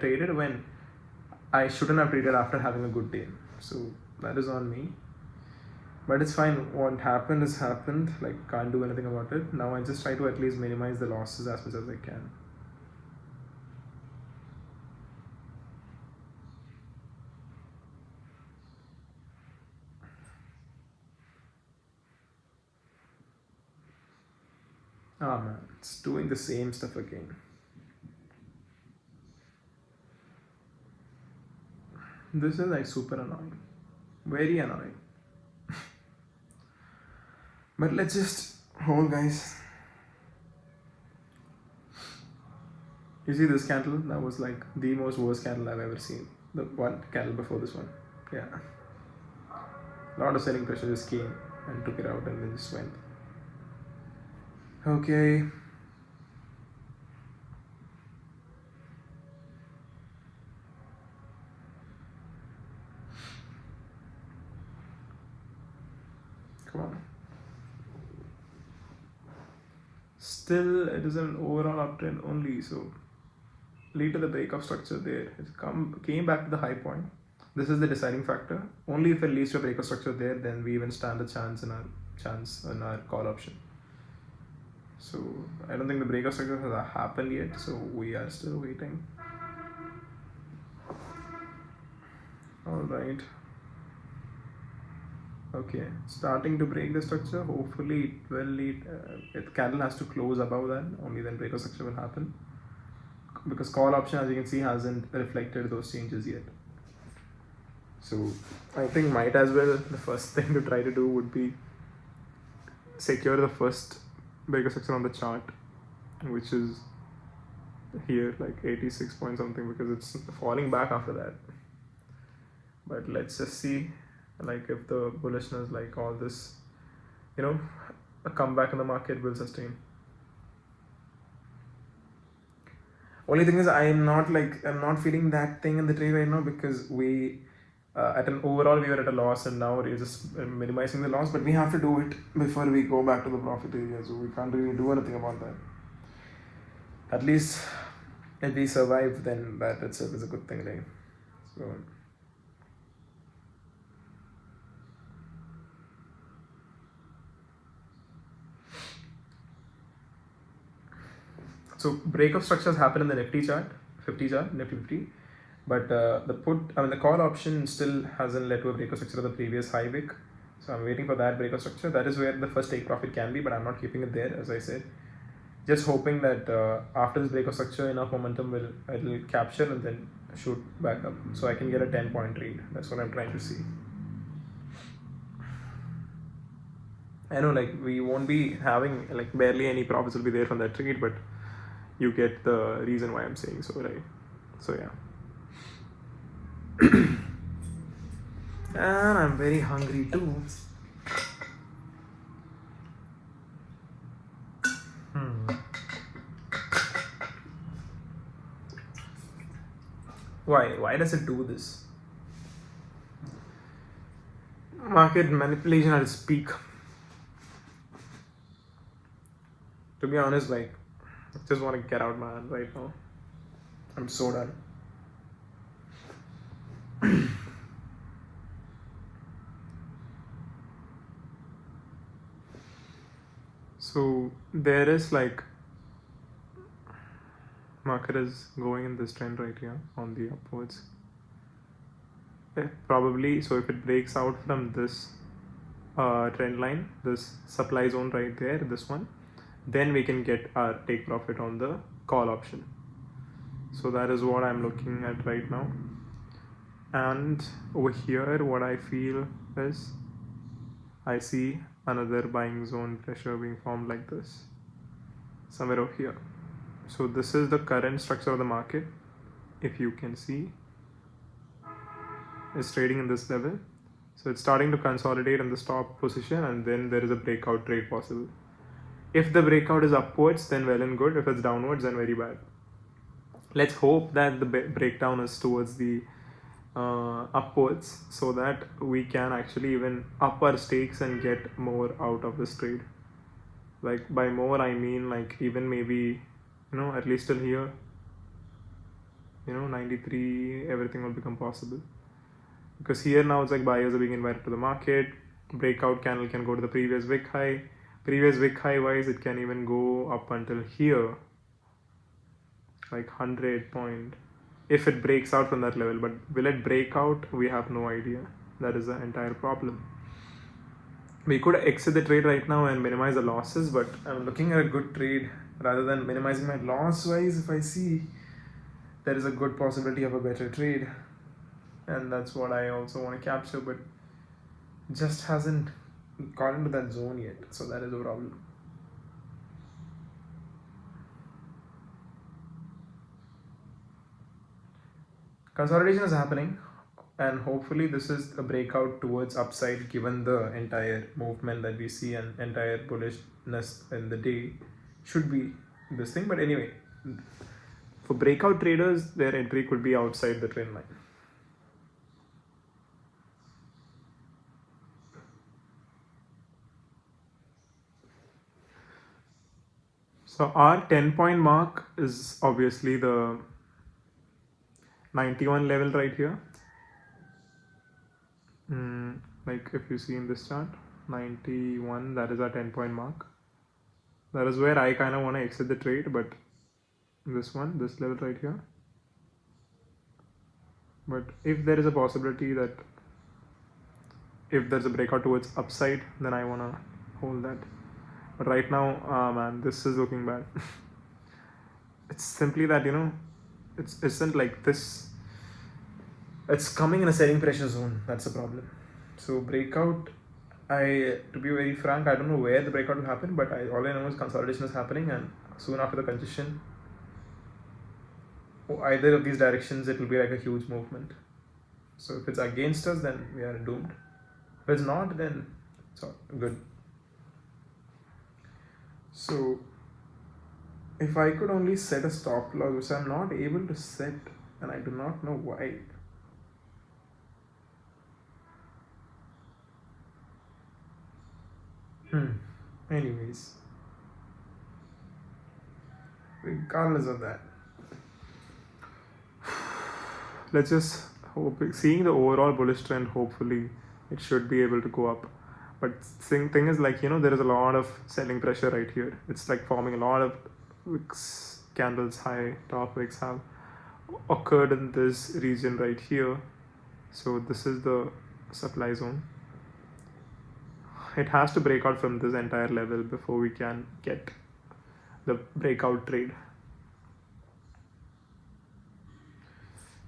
traded when I shouldn't have traded after having a good day. So that is on me. But it's fine. What happened has happened. Like, can't do anything about it. Now I just try to at least minimize the losses as much as I can. Ah man, it's doing the same stuff again. This is like super annoying. Very annoying. But let's just hold, guys. You see this candle? That was like the most worst candle I've ever seen. The one candle before this one. Yeah. A lot of selling pressure just came and took it out and then just went. Okay. Come on. Still, it is an overall uptrend only. So, later the breakup structure there, it came back to the high point. This is the deciding factor. Only if it leads to a breakup structure there, then we even stand a chance in our call option. So I don't think the breakup structure has happened yet. So we are still waiting. All right. Okay, starting to break the structure. Hopefully it will lead, it candle has to close above that, only then breakout structure will happen, because call option, as you can see, hasn't reflected those changes yet. So I think might as well, the first thing to try to do would be secure the first breakout structure on the chart, which is here, like 86 point something, because it's falling back after that. But let's just see, like, if the bullishness, like all this, a comeback in the market will sustain. Only thing is, I'm not feeling that thing in the trade right now, because we at an overall we were at a loss, and now we're just minimizing the loss, but we have to do it before we go back to the profit area, so we can't really do anything about that. At least if we survive, then that itself is a good thing, right? So breakup structures happen in the Nifty chart, 50 chart, Nifty 50, but the call option still hasn't led to a breakup structure of the previous high wick. So I'm waiting for that breakup structure. That is where the first take profit can be, but I'm not keeping it there, as I said. Just hoping that after this breakup structure, enough momentum will capture and then shoot back up, so I can get a 10-point trade. That's what I'm trying to see. I know, like, we won't be having, like, barely any profits will be there from that trade, but you get the reason why I'm saying so, right? So yeah. And I'm very hungry too. Why does it do this? Market manipulation at its peak. To be honest, like, I just want to get out, man, right now. I'm so done. So there is, like, market is going in this trend right here on the upwards. Probably, so if it breaks out from this trend line, this supply zone right there, this one, then we can get our take profit on the call option. So that is what I'm looking at right now. And over here, what I feel is, I see another buying zone pressure being formed like this, somewhere over here. So this is the current structure of the market. If you can see, it's trading in this level. So it's starting to consolidate in the stop position, and then there is a breakout trade possible. If the breakout is upwards, then well and good. If it's downwards, then very bad. Let's hope that the breakdown is towards the upwards, so that we can actually even up our stakes and get more out of this trade. Like, by more I mean, like, even maybe, at least till here, 93, everything will become possible. Because here now it's like buyers are being invited to the market. Breakout candle can go to the previous wick high. Previous wick high wise, it can even go up until here, like 100 point, if it breaks out from that level. But will it break out? We have no idea. That is the entire problem. We could exit the trade right now and minimize the losses, but I'm looking at a good trade rather than minimizing my loss wise. If I see there is a good possibility of a better trade, and that's what I also want to capture, but just hasn't got into that zone yet, so that is a problem. Consolidation is happening, and hopefully this is a breakout towards upside, given the entire movement that we see and entire bullishness in the day should be this thing. But anyway, for breakout traders, their entry could be outside the trend line. So our 10-point mark is obviously the 91 level right here. Like, if you see in this chart, 91, that is our 10-point mark. That is where I kind of want to exit the trade, but this level right here. But if there is a possibility that if there's a breakout towards upside, then I want to hold that. But right now, man, this is looking bad. It's simply that, it isn't like this. It's coming in a selling pressure zone. That's the problem. So breakout, to be very frank, I don't know where the breakout will happen, but all I know is consolidation is happening, and soon after the congestion, either of these directions, it will be like a huge movement. So if it's against us, then we are doomed. If it's not, then it's all good. So if I could only set a stop loss, which I'm not able to set, and I do not know why. Anyways, regardless of that, let's just hope, seeing the overall bullish trend, hopefully it should be able to go up. But thing is, like, there is a lot of selling pressure right here. It's like forming a lot of wicks, candles, high top wicks have occurred in this region right here. So this is the supply zone. It has to break out from this entire level before we can get the breakout trade.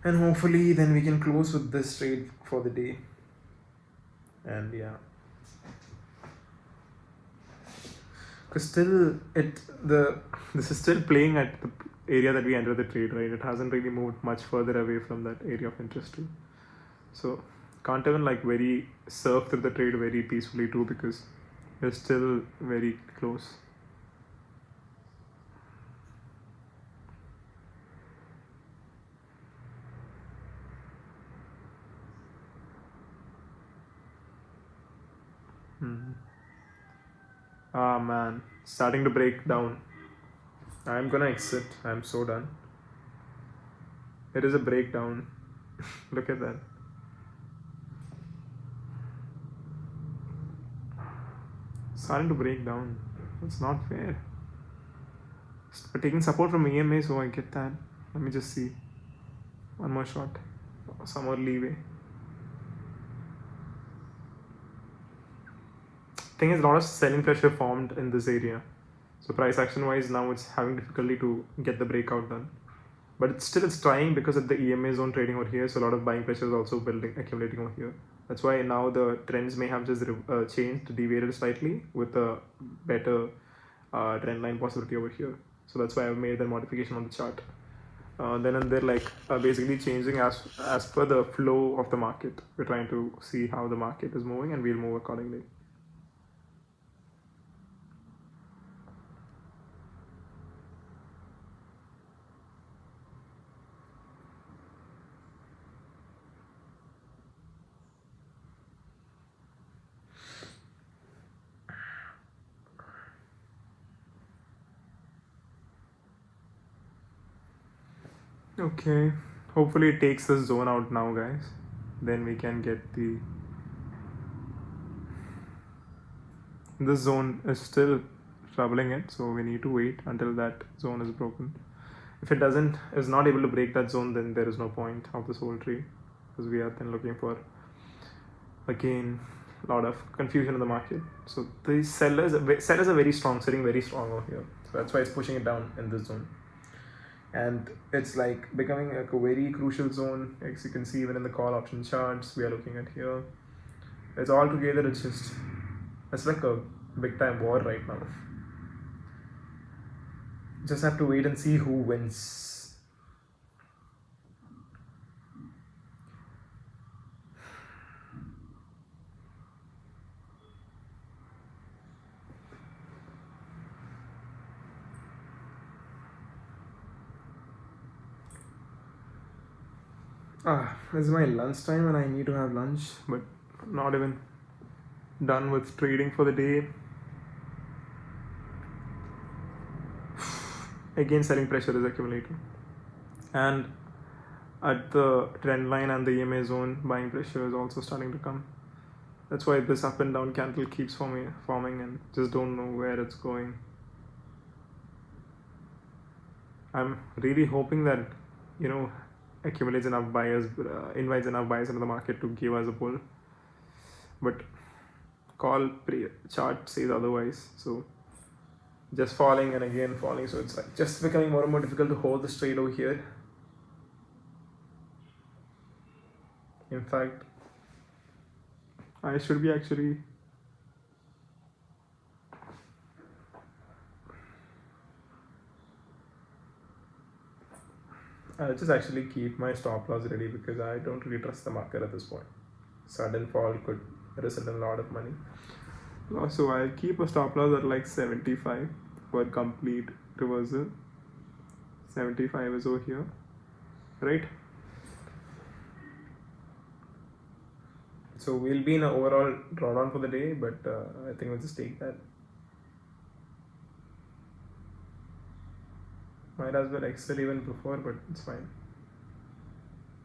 And hopefully then we can close with this trade for the day. And yeah, because still this is still playing at the area that we entered the trade, right? It hasn't really moved much further away from that area of interest too. So can't even like very surf through the trade very peacefully too, because we're still very close. Ah man, starting to break down. I'm gonna exit. I'm so done. It is a breakdown. Look at that. Starting to break down. It's not fair. We're taking support from EMA, so I get that. Let me just see. One more shot. Some more leeway. Thing is, a lot of selling pressure formed in this area. So price action wise, now it's having difficulty to get the breakout done. But it's trying, because of the EMA zone trading over here, so a lot of buying pressure is also accumulating over here. That's why now the trends may have just changed, deviated slightly with a better trend line possibility over here. So that's why I've made that modification on the chart. Then and they're like basically changing as per the flow of the market. We're trying to see how the market is moving, and we'll move accordingly. Okay, hopefully it takes the zone out now, guys. Then we can get this zone is still troubling it, so we need to wait until that zone is broken. If it is not able to break that zone, then there is no point of this whole trade, because we are then looking for, again, a lot of confusion in the market. So the sellers are very strong, sitting very strong over here. So that's why it's pushing it down in this zone. And it's like becoming like a very crucial zone, as you can see even in the call option charts we are looking at here. It's all together, it's like a big time war right now. Just have to wait and see who wins. This is my lunchtime and I need to have lunch, but not even done with trading for the day. Again, selling pressure is accumulating, and at the trend line and the EMA zone, buying pressure is also starting to come. That's why this up and down candle keeps forming and just don't know where it's going. I'm really hoping that, accumulates enough buyers, invites enough buyers into the market to give us a pull. but chart says otherwise. So just falling and again falling, so it's like just becoming more and more difficult to hold this trade over here. In fact, I should be actually I'll just actually keep my stop loss ready because I don't really trust the market at this point. Sudden fall could result in a lot of money. So I'll keep a stop loss at like 75 for complete reversal. 75 is over here, right? So we'll be in an overall drawdown for the day, but I think we'll just take that. Might as well exit even before, but it's fine.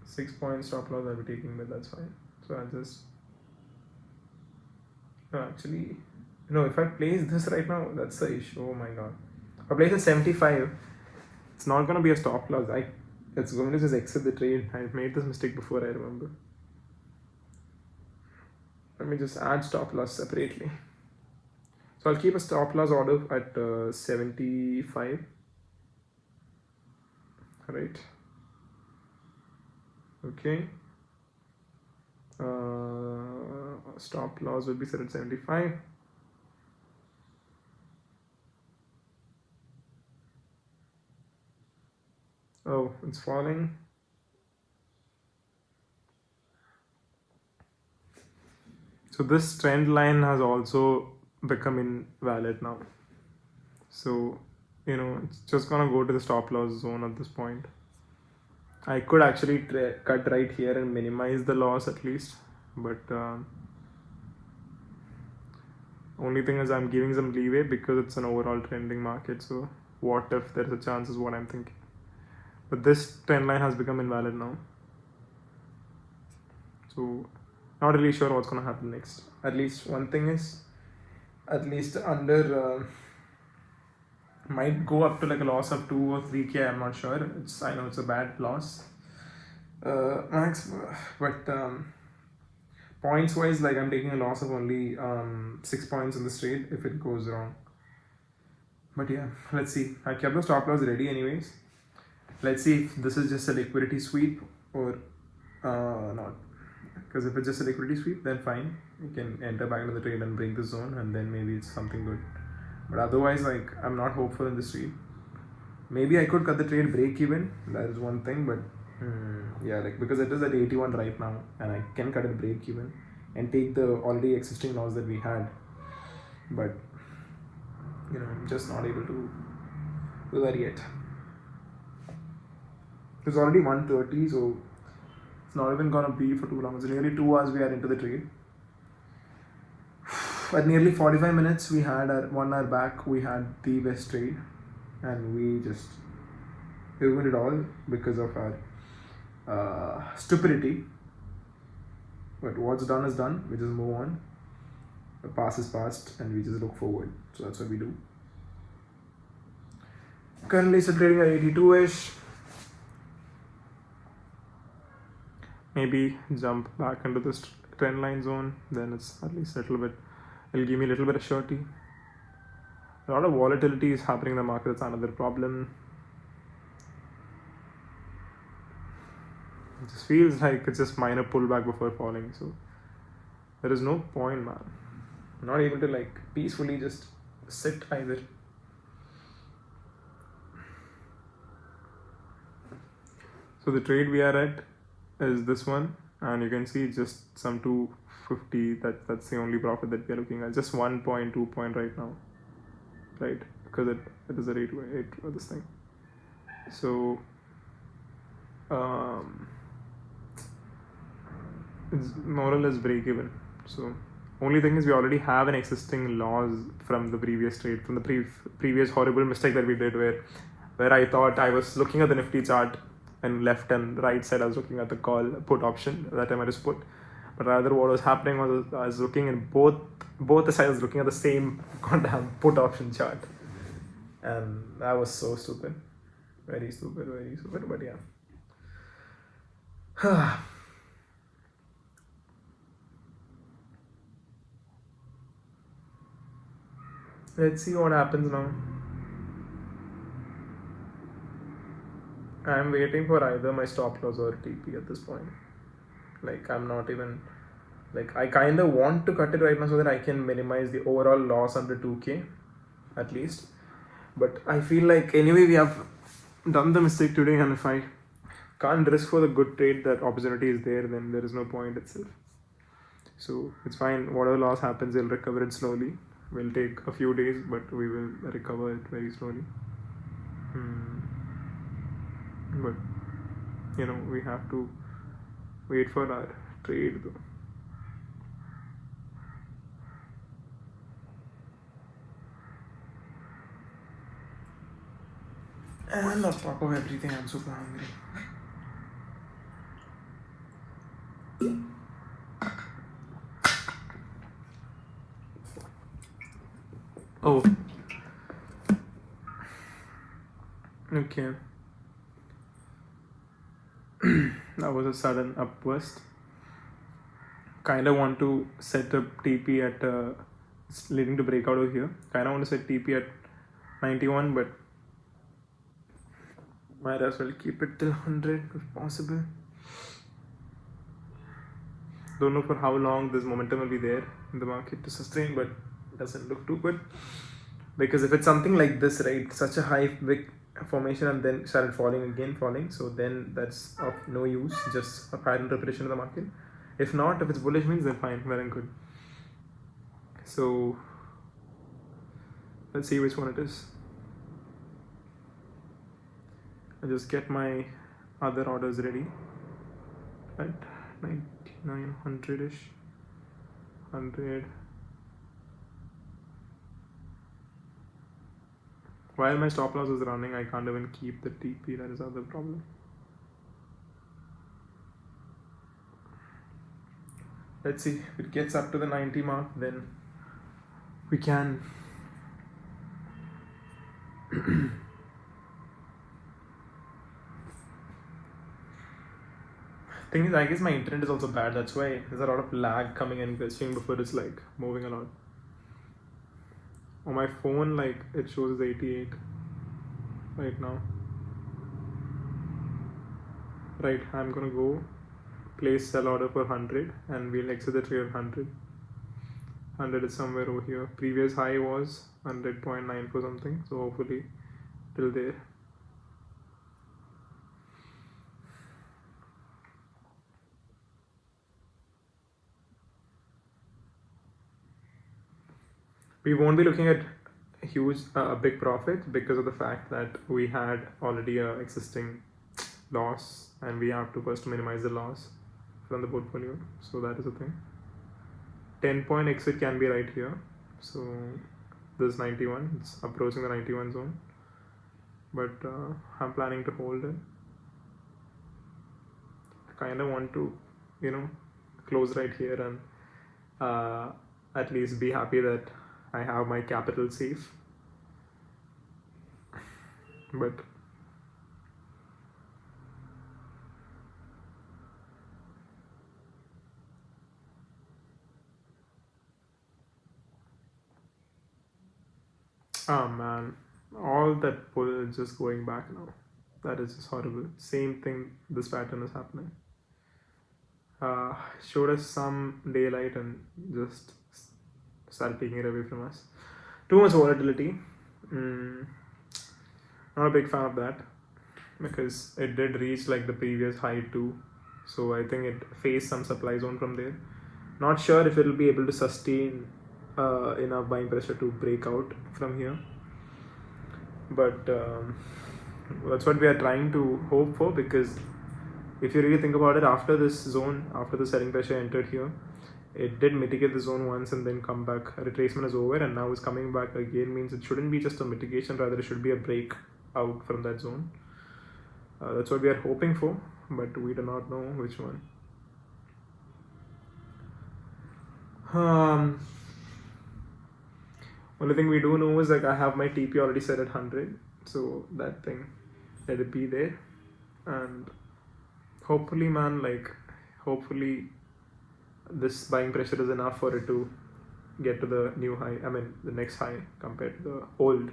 6 point stop loss I'll be taking, but that's fine. So I'll just actually, if I place this right now, that's the issue. Oh my god. If I place at 75, it's not gonna be a stop loss. It's going to just exit the trade. I made this mistake before, I remember. Let me just add stop loss separately. So I'll keep a stop loss order at 75. Right. Okay. Stop loss will be set at 75. Oh, it's falling. So this trend line has also become invalid now. So, it's just gonna go to the stop loss zone at this point. I could actually cut right here and minimize the loss at least, but only thing is I'm giving some leeway because it's an overall trending market. So what if there's a chance is what I'm thinking. But this trend line has become invalid now. So not really sure what's gonna happen next. At least one thing is, at least under might go up to like a loss of 2 or 3k. I'm not sure. I know it's a bad loss, max, but points wise, like I'm taking a loss of only 6 points in this trade if it goes wrong. But yeah, let's see. I kept the stop loss ready anyways. Let's see if this is just a liquidity sweep or not. Because if it's just a liquidity sweep, then fine, you can enter back into the trade and break the zone, and then maybe it's something good. But otherwise, like, I'm not hopeful in this trade. Maybe I could cut the trade break even. That is one thing, but yeah, like, because it is at 81 right now, and I can cut it break even and take the already existing loss that we had. But I'm just not able to do that yet. It's already 1:30, so it's not even gonna be for too long. It's nearly 2 hours we are into the trade. At nearly 45 minutes, we had 1 hour back, we had the best trade, and we just ruined it all because of our stupidity. But what's done is done. We just move on. The past is past, and we just look forward. So that's what we do. Currently, still trading at 82-ish. Maybe jump back into this trend line zone. Then it's at least a little bit. It'll give me a little bit of surety. A lot of volatility is happening in the market. That's another problem. It just feels like it's just minor pullback before falling. So there is no point, man. I'm not able to like peacefully just sit either. So the trade we are at is this one, and you can see just some 250. That's the only profit that we are looking at. Just 1.2 point right now, right? Because it is a rate for this thing. So it's more or less break even. So only thing is we already have an existing loss from the previous trade, from the previous horrible mistake that we did, where I thought I was looking at the Nifty chart and left and right side I was looking at the call put option. That time I just put, but rather what was happening was I was looking in both the sides, looking at the same goddamn put option chart, and that was so stupid, very stupid, but yeah. Let's see what happens now. I'm waiting for either my stop loss or TP at this point. Like, I'm not even, like, I kind of want to cut it right now so that I can minimize the overall loss under 2k at least. But I feel like anyway we have done the mistake today, and if I can't risk for the good trade that opportunity is there, then there is no point itself. So it's fine. Whatever loss happens, we'll recover it slowly. Will take a few days, but we will recover it very slowly. But we have to wait for our trade though. And on top of everything, I'm super hungry. Oh. Okay. That was a sudden upburst. Kinda want to set up TP at it's leading to breakout over here. Kinda want to set TP at 91, but might as well keep it till 100 if possible. Don't know for how long this momentum will be there in the market to sustain, but it doesn't look too good. Because if it's something like this, right, such a high big formation and then started falling, so then that's of no use, just a higher interpretation of the market. If not, if it's bullish means then fine, well and good. So let's see which one it is. I'll just get my other orders ready at 9900-ish. 100. While my stop loss is running, I can't even keep the TP. That is the other problem. Let's see. If it gets up to the 90 mark, then we can. Thing is, I guess my internet is also bad. That's why there's a lot of lag coming and glitching before it's like moving a lot. On my phone, like it shows 88 right now. Right, I'm gonna go place sell order for 100 and we'll exit the trade at 100. 100 is somewhere over here. Previous high was 100.9 for something, so hopefully till there. We won't be looking at a big profit because of the fact that we had already a existing loss and we have to first minimize the loss from the portfolio. So that is the thing. 10-point exit can be right here. So this 91, it's approaching the 91 zone, but I'm planning to hold it. I kind of want to close right here and at least be happy that I have my capital safe. But oh man, all that pull is just going back now. That is just horrible. Same thing, this pattern is happening. Showed us some daylight and just started taking it away from us. Too much volatility. Not a big fan of that because it did reach like the previous high too. So I think it faced some supply zone from there. Not sure if it will be able to sustain enough buying pressure to break out from here. But that's what we are trying to hope for, because if you really think about it, after this zone, after the selling pressure entered here, it did mitigate the zone once and then come back. Retracement is over and now is coming back again, means it shouldn't be just a mitigation, rather it should be a break out from that zone. That's what we are hoping for, but we do not know which one. Only thing we do know is like I have my TP already set at 100, so that thing, let it be there, and hopefully man, like hopefully this buying pressure is enough for it to get to the new high, the next high compared to the old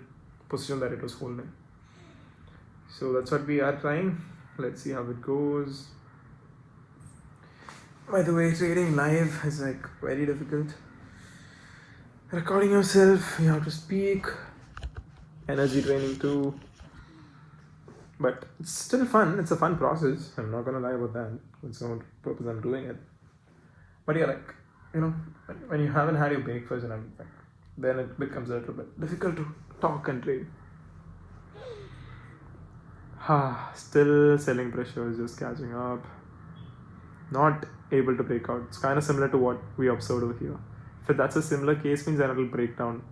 position that it was holding. So that's what we are trying. Let's see how it goes. By the way, trading live is like very difficult. Recording yourself, you have to speak, energy training too. But it's still fun. It's a fun process. I'm not gonna lie about that. That's not the purpose I'm doing it. But yeah, like, when you haven't had your breakfast and everything, then it becomes a little bit difficult to talk and trade. Still selling pressure is just catching up. Not able to break out. It's kind of similar to what we observed over here. If that's a similar case, means then it'll break down.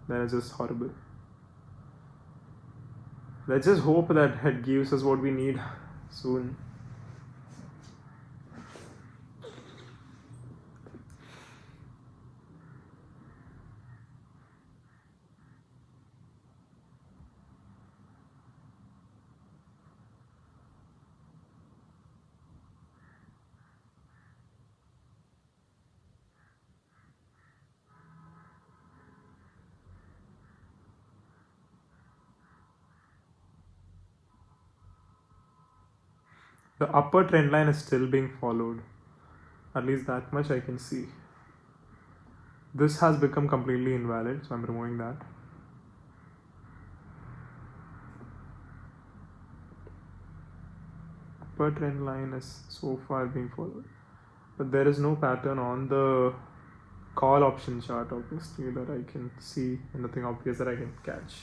Then it's just horrible. Let's just hope that it gives us what we need soon. The upper trend line is still being followed. At least that much I can see. This has become completely invalid, so I'm removing that. Upper trend line is so far being followed. But there is no pattern on the call option chart, obviously, that I can see, and nothing obvious that I can catch.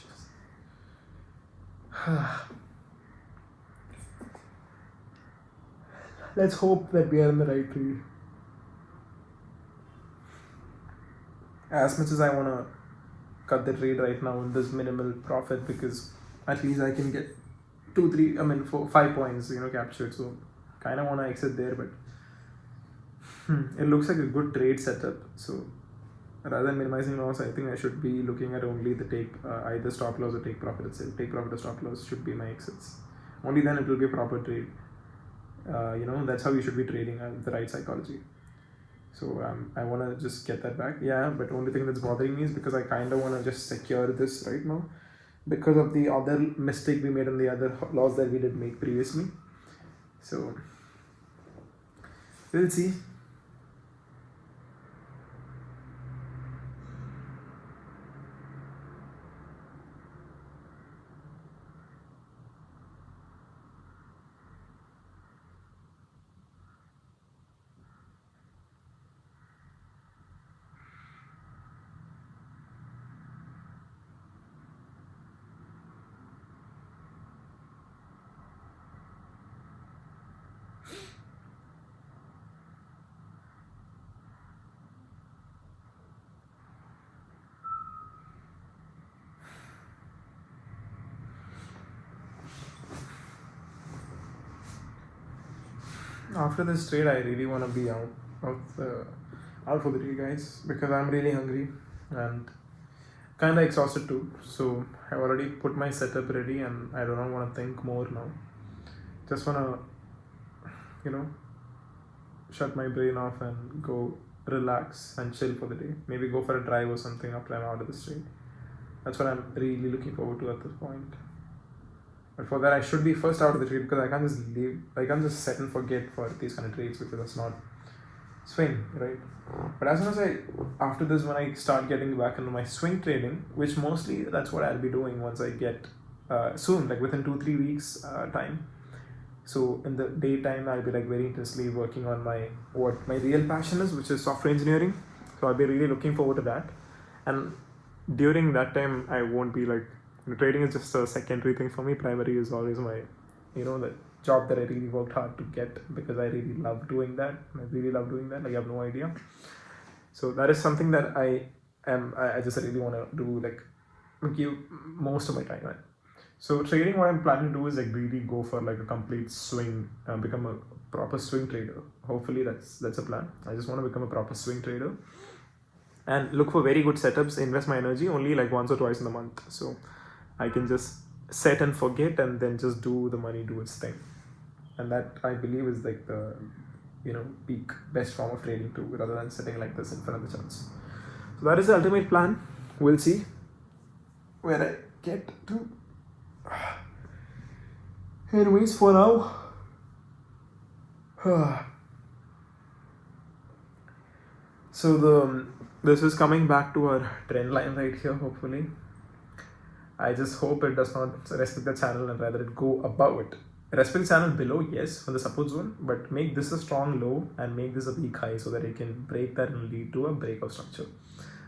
Let's hope that we are in the right trade. As much as I want to cut the trade right now in this minimal profit, because at least I can get 5 points, captured. So kind of want to exit there, but it looks like a good trade setup. So rather than minimizing loss, I think I should be looking at only the take, either stop loss or take profit itself. Take profit or stop loss should be my exits. Only then it will be a proper trade. That's how you should be trading, the right psychology. So I want to just get that back. Yeah, but only thing that's bothering me is because I kind of want to just secure this right now because of the other mistake we made on the other loss that we did make previously. So we'll see. After this trade, I really want to be out for the day, guys, because I'm really hungry and kind of exhausted too. So I've already put my setup ready and I don't want to think more now. Just want to, shut my brain off and go relax and chill for the day. Maybe go for a drive or something after I'm out of the trade. That's what I'm really looking forward to at this point. But for that, I should be first out of the trade because I can't just leave. I can't just set and forget for these kind of trades because that's not swing, right? But as soon as after this, when I start getting back into my swing trading, which mostly that's what I'll be doing once I get soon, like within 2-3 weeks time. So in the daytime, I'll be like very intensely working on what my real passion is, which is software engineering. So I'll be really looking forward to that. And during that time, I won't be like, trading is just a secondary thing for me. Primary is always my, the job that I really worked hard to get because I really love doing that. Like you have no idea. So that is something that I just really want to do, like give most of my time at. So trading, what I'm planning to do is like really go for like a complete swing, become a proper swing trader. Hopefully that's a plan. I just want to become a proper swing trader and look for very good setups, invest my energy only like once or twice in the month. So I can just set and forget and then just do the money do its thing. And that I believe is like the peak best form of trading too, rather than sitting like this in front of the charts. So that is the ultimate plan. We'll see where I get to. Anyways, for now, so this is coming back to our trend line right here. Hopefully, I just hope it does not respect the channel and rather it go above it. Respect the channel below, yes, for the support zone, but make this a strong low and make this a weak high so that it can break that and lead to a break of structure.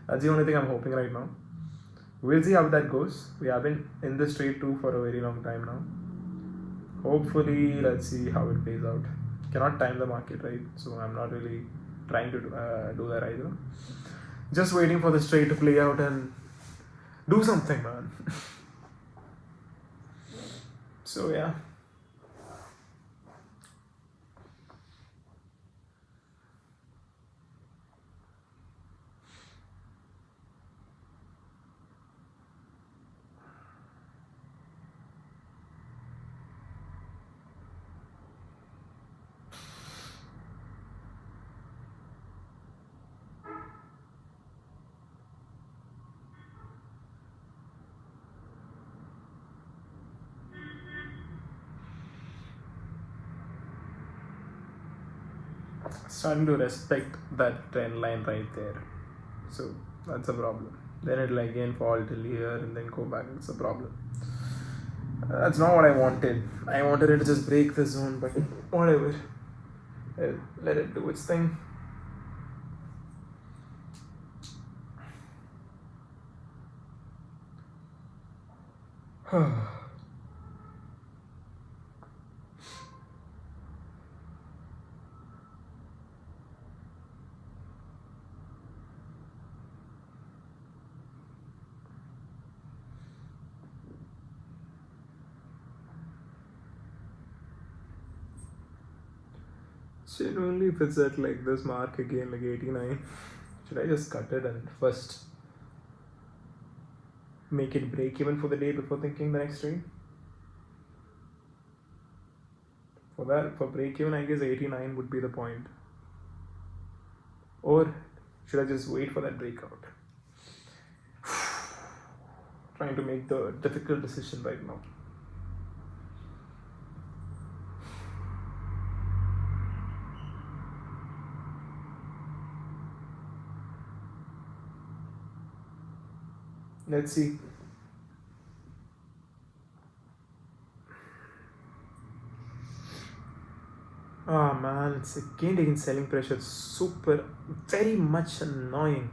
That's the only thing I'm hoping right now. We'll see how that goes. We have been in this trade too for a very long time now. Hopefully, let's see how it plays out. Cannot time the market, right? So I'm not really trying to do that either. Just waiting for this trade to play out and do something, man. So yeah. Starting to respect that trend line right there. So that's a problem. Then it'll again fall till here and then go back. It's a problem. That's not what I wanted. I wanted it to just break the zone, but whatever. I'll let it do its thing. Genuinely, if it's at like this mark again, like 89, should I just cut it and first make it break even for the day before thinking the next trade? For break even, I guess 89 would be the point. Or should I just wait for that breakout? Trying to make the difficult decision right now. Let's see. Oh man, it's again taking selling pressure. It's super, very much annoying.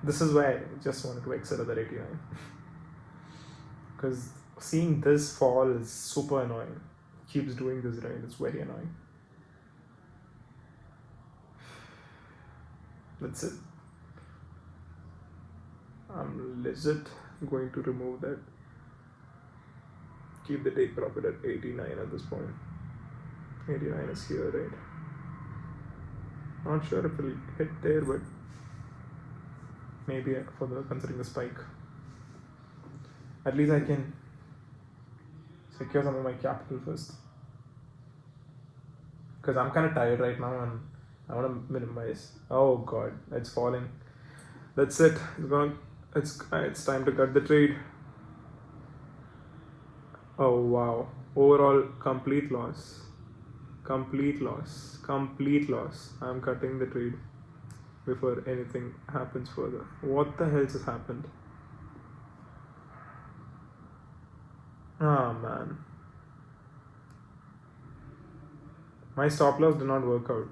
This is why I just wanted to exit at that 89. Because seeing this fall is super annoying. Keeps doing this, right? It's very annoying. That's it. I'm legit going to remove that. Keep the take profit at 89 at this point. 89 is here, right? Not sure if it'll hit there, but maybe for the considering the spike. At least I can secure some of my capital first. Because I'm kind of tired right now and I want to minimize. Oh god, it's falling. That's it. It's time to cut the trade. Oh wow. Overall complete loss. Complete loss. Complete loss. I'm cutting the trade before anything happens further. What the hell just happened? Ah man. My stop loss did not work out.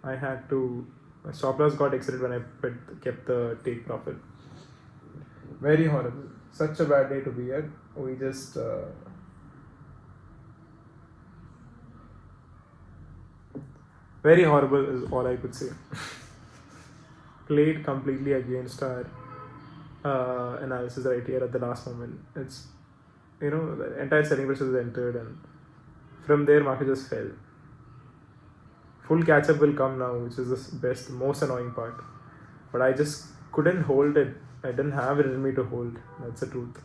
I had to. My stop loss got exited when I kept the take profit. Very horrible. Such a bad day to be at. We just. Very horrible is all I could say. Played completely against our analysis right here at the last moment. It's, the entire selling pressure was entered and from there market just fell. Full catch up will come now, which is the most annoying part. But I just couldn't hold it. I didn't have it in me to hold. That's the truth.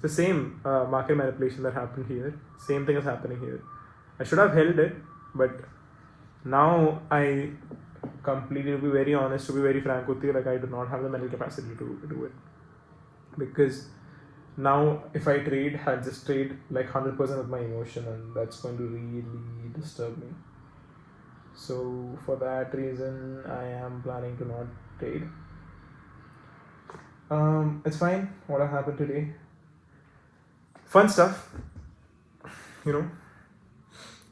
the same market manipulation that happened here. Same thing is happening here. I should have held it, but now I completely, to be very honest, to be very frank with you, like I do not have the mental capacity to do it, because now if I trade, I just trade like 100% of my emotion, and that's going to really disturb me. So for that reason, I am planning to not trade. It's fine. What happened today? Fun stuff, you know,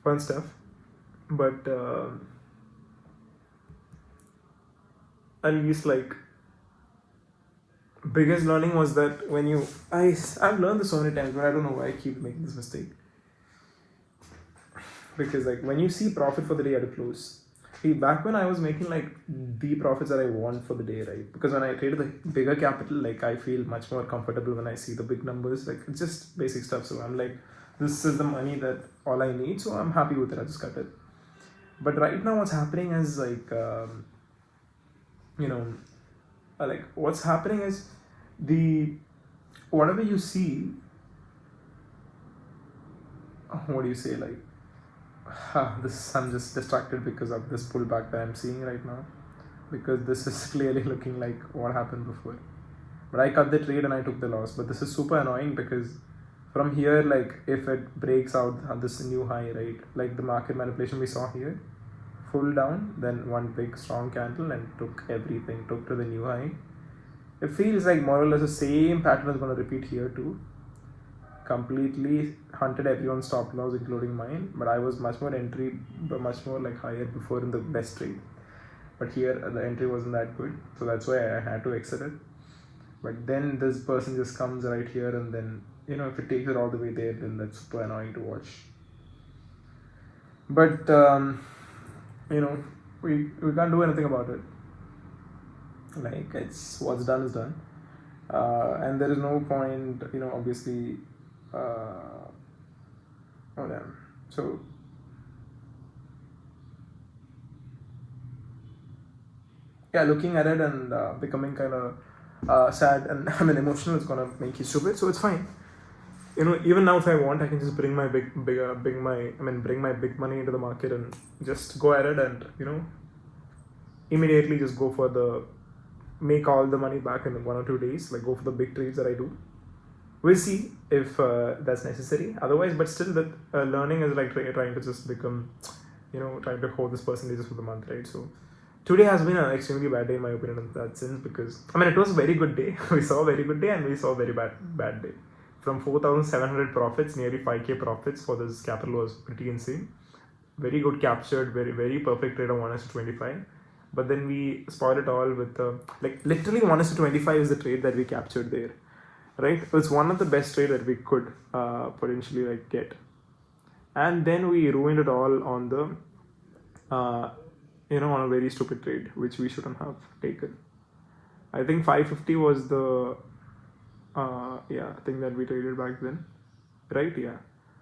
fun stuff. But at least like biggest learning was that when I've learned this so many times, but I don't know why I keep making this mistake. Because like when you see profit for the day at a close, back when I was making like the profits that I want for the day, right? Because when I traded the bigger capital, like I feel much more comfortable when I see the big numbers. Like it's just basic stuff. So I'm like, this is the money that all I need, so I'm happy with it. I just cut it. But right now, what's happening is like, like what's happening is whatever you see. What do you say? Like, I'm just distracted because of this pullback that I'm seeing right now, because this is clearly looking like what happened before. But I cut the trade and I took the loss. But this is super annoying because from here, like if it breaks out this new high, right, like the market manipulation we saw here, full down, then one big strong candle and took everything, took to the new high. It feels like more or less the same pattern is going to repeat here too. Completely hunted everyone's stop loss, including mine, but I was much more like higher before in the best trade. But here the entry wasn't that good, so that's why I had to exit it. But then this person just comes right here, and then if it takes it all the way there, then that's super annoying to watch. But we can't do anything about it. Like it's what's done is done, and there is no point, obviously. Oh damn! So yeah, looking at it and becoming kind of sad and emotional is gonna make you stupid. So it's fine. Even now if I want, I can just bring my bring my big money into the market and just go at it and immediately just go for make all the money back in 1 or 2 days, like go for the big trades that I do. We'll see if that's necessary. Otherwise, but still that learning is like trying to just become, trying to hold this percentages for the month, right? So today has been an extremely bad day in my opinion in that sense, because it was a very good day. We saw a very good day and we saw a very bad day. From 4,700 profits, nearly 5k profits for this capital was pretty insane. Very good captured, very, very perfect trade on 1:25. But then we spoiled it all with like literally 1:25 is the trade that we captured there, right? It was one of the best trade that we could potentially like get. And then we ruined it all on the, on a very stupid trade, which we shouldn't have taken. I think 550 was the thing that we traded back then, right? Yeah.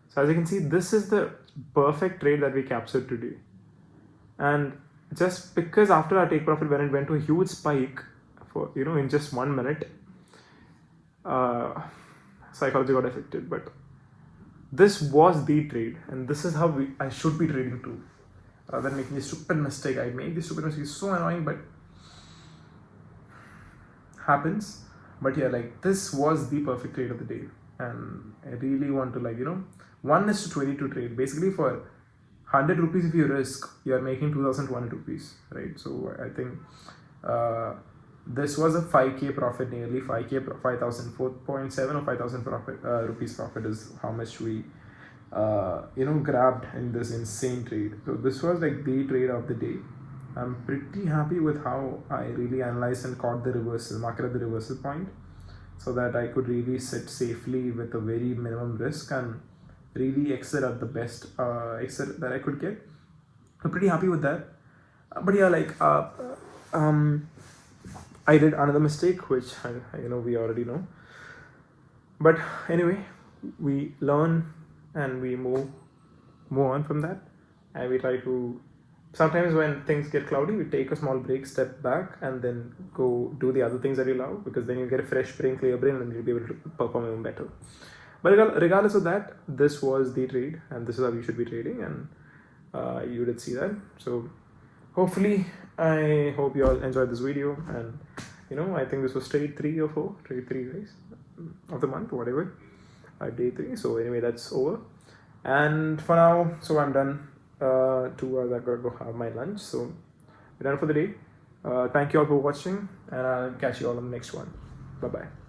So as you can see, this is the perfect trade that we captured today. And just because after our take profit, when it went to a huge spike for, in just 1 minute, psychology got affected. But this was the trade, and this is how I should be trading too, rather than making a stupid mistake. I make this stupid mistake, it's so annoying, but happens. But yeah, like this was the perfect trade of the day, and I really want to 1:22 trade. Basically, for 100 rupees if you risk, you are making 2,200 rupees, right? So I think this was a 5k profit, nearly 5k, 5,000, 4.7 or 5,000 profit, rupees profit is how much we grabbed in this insane trade. So this was like the trade of the day. I'm pretty happy with how I really analyzed and caught the reversal, market at the reversal point, so that I could really sit safely with a very minimum risk and really exit at the best exit that I could get. I'm pretty happy with that. But yeah, like I did another mistake, which we already know. But anyway, we learn and we move on from that, and we try to sometimes when things get cloudy, we take a small break, step back, and then go do the other things that you love, because then you get a fresh brain, clear brain, and you'll be able to perform even better. But regardless of that, this was the trade, and this is how you should be trading, and you did see that. So hopefully, I hope you all enjoyed this video, and I think this was trade 3 or 4, trade 3 guys of the month, whatever, day 3. So anyway, that's over, and for now, so I'm done. 2 hours, I gotta go have my lunch, so we're done for the day. Thank you all for watching, and I'll catch you all on the next one. Bye bye.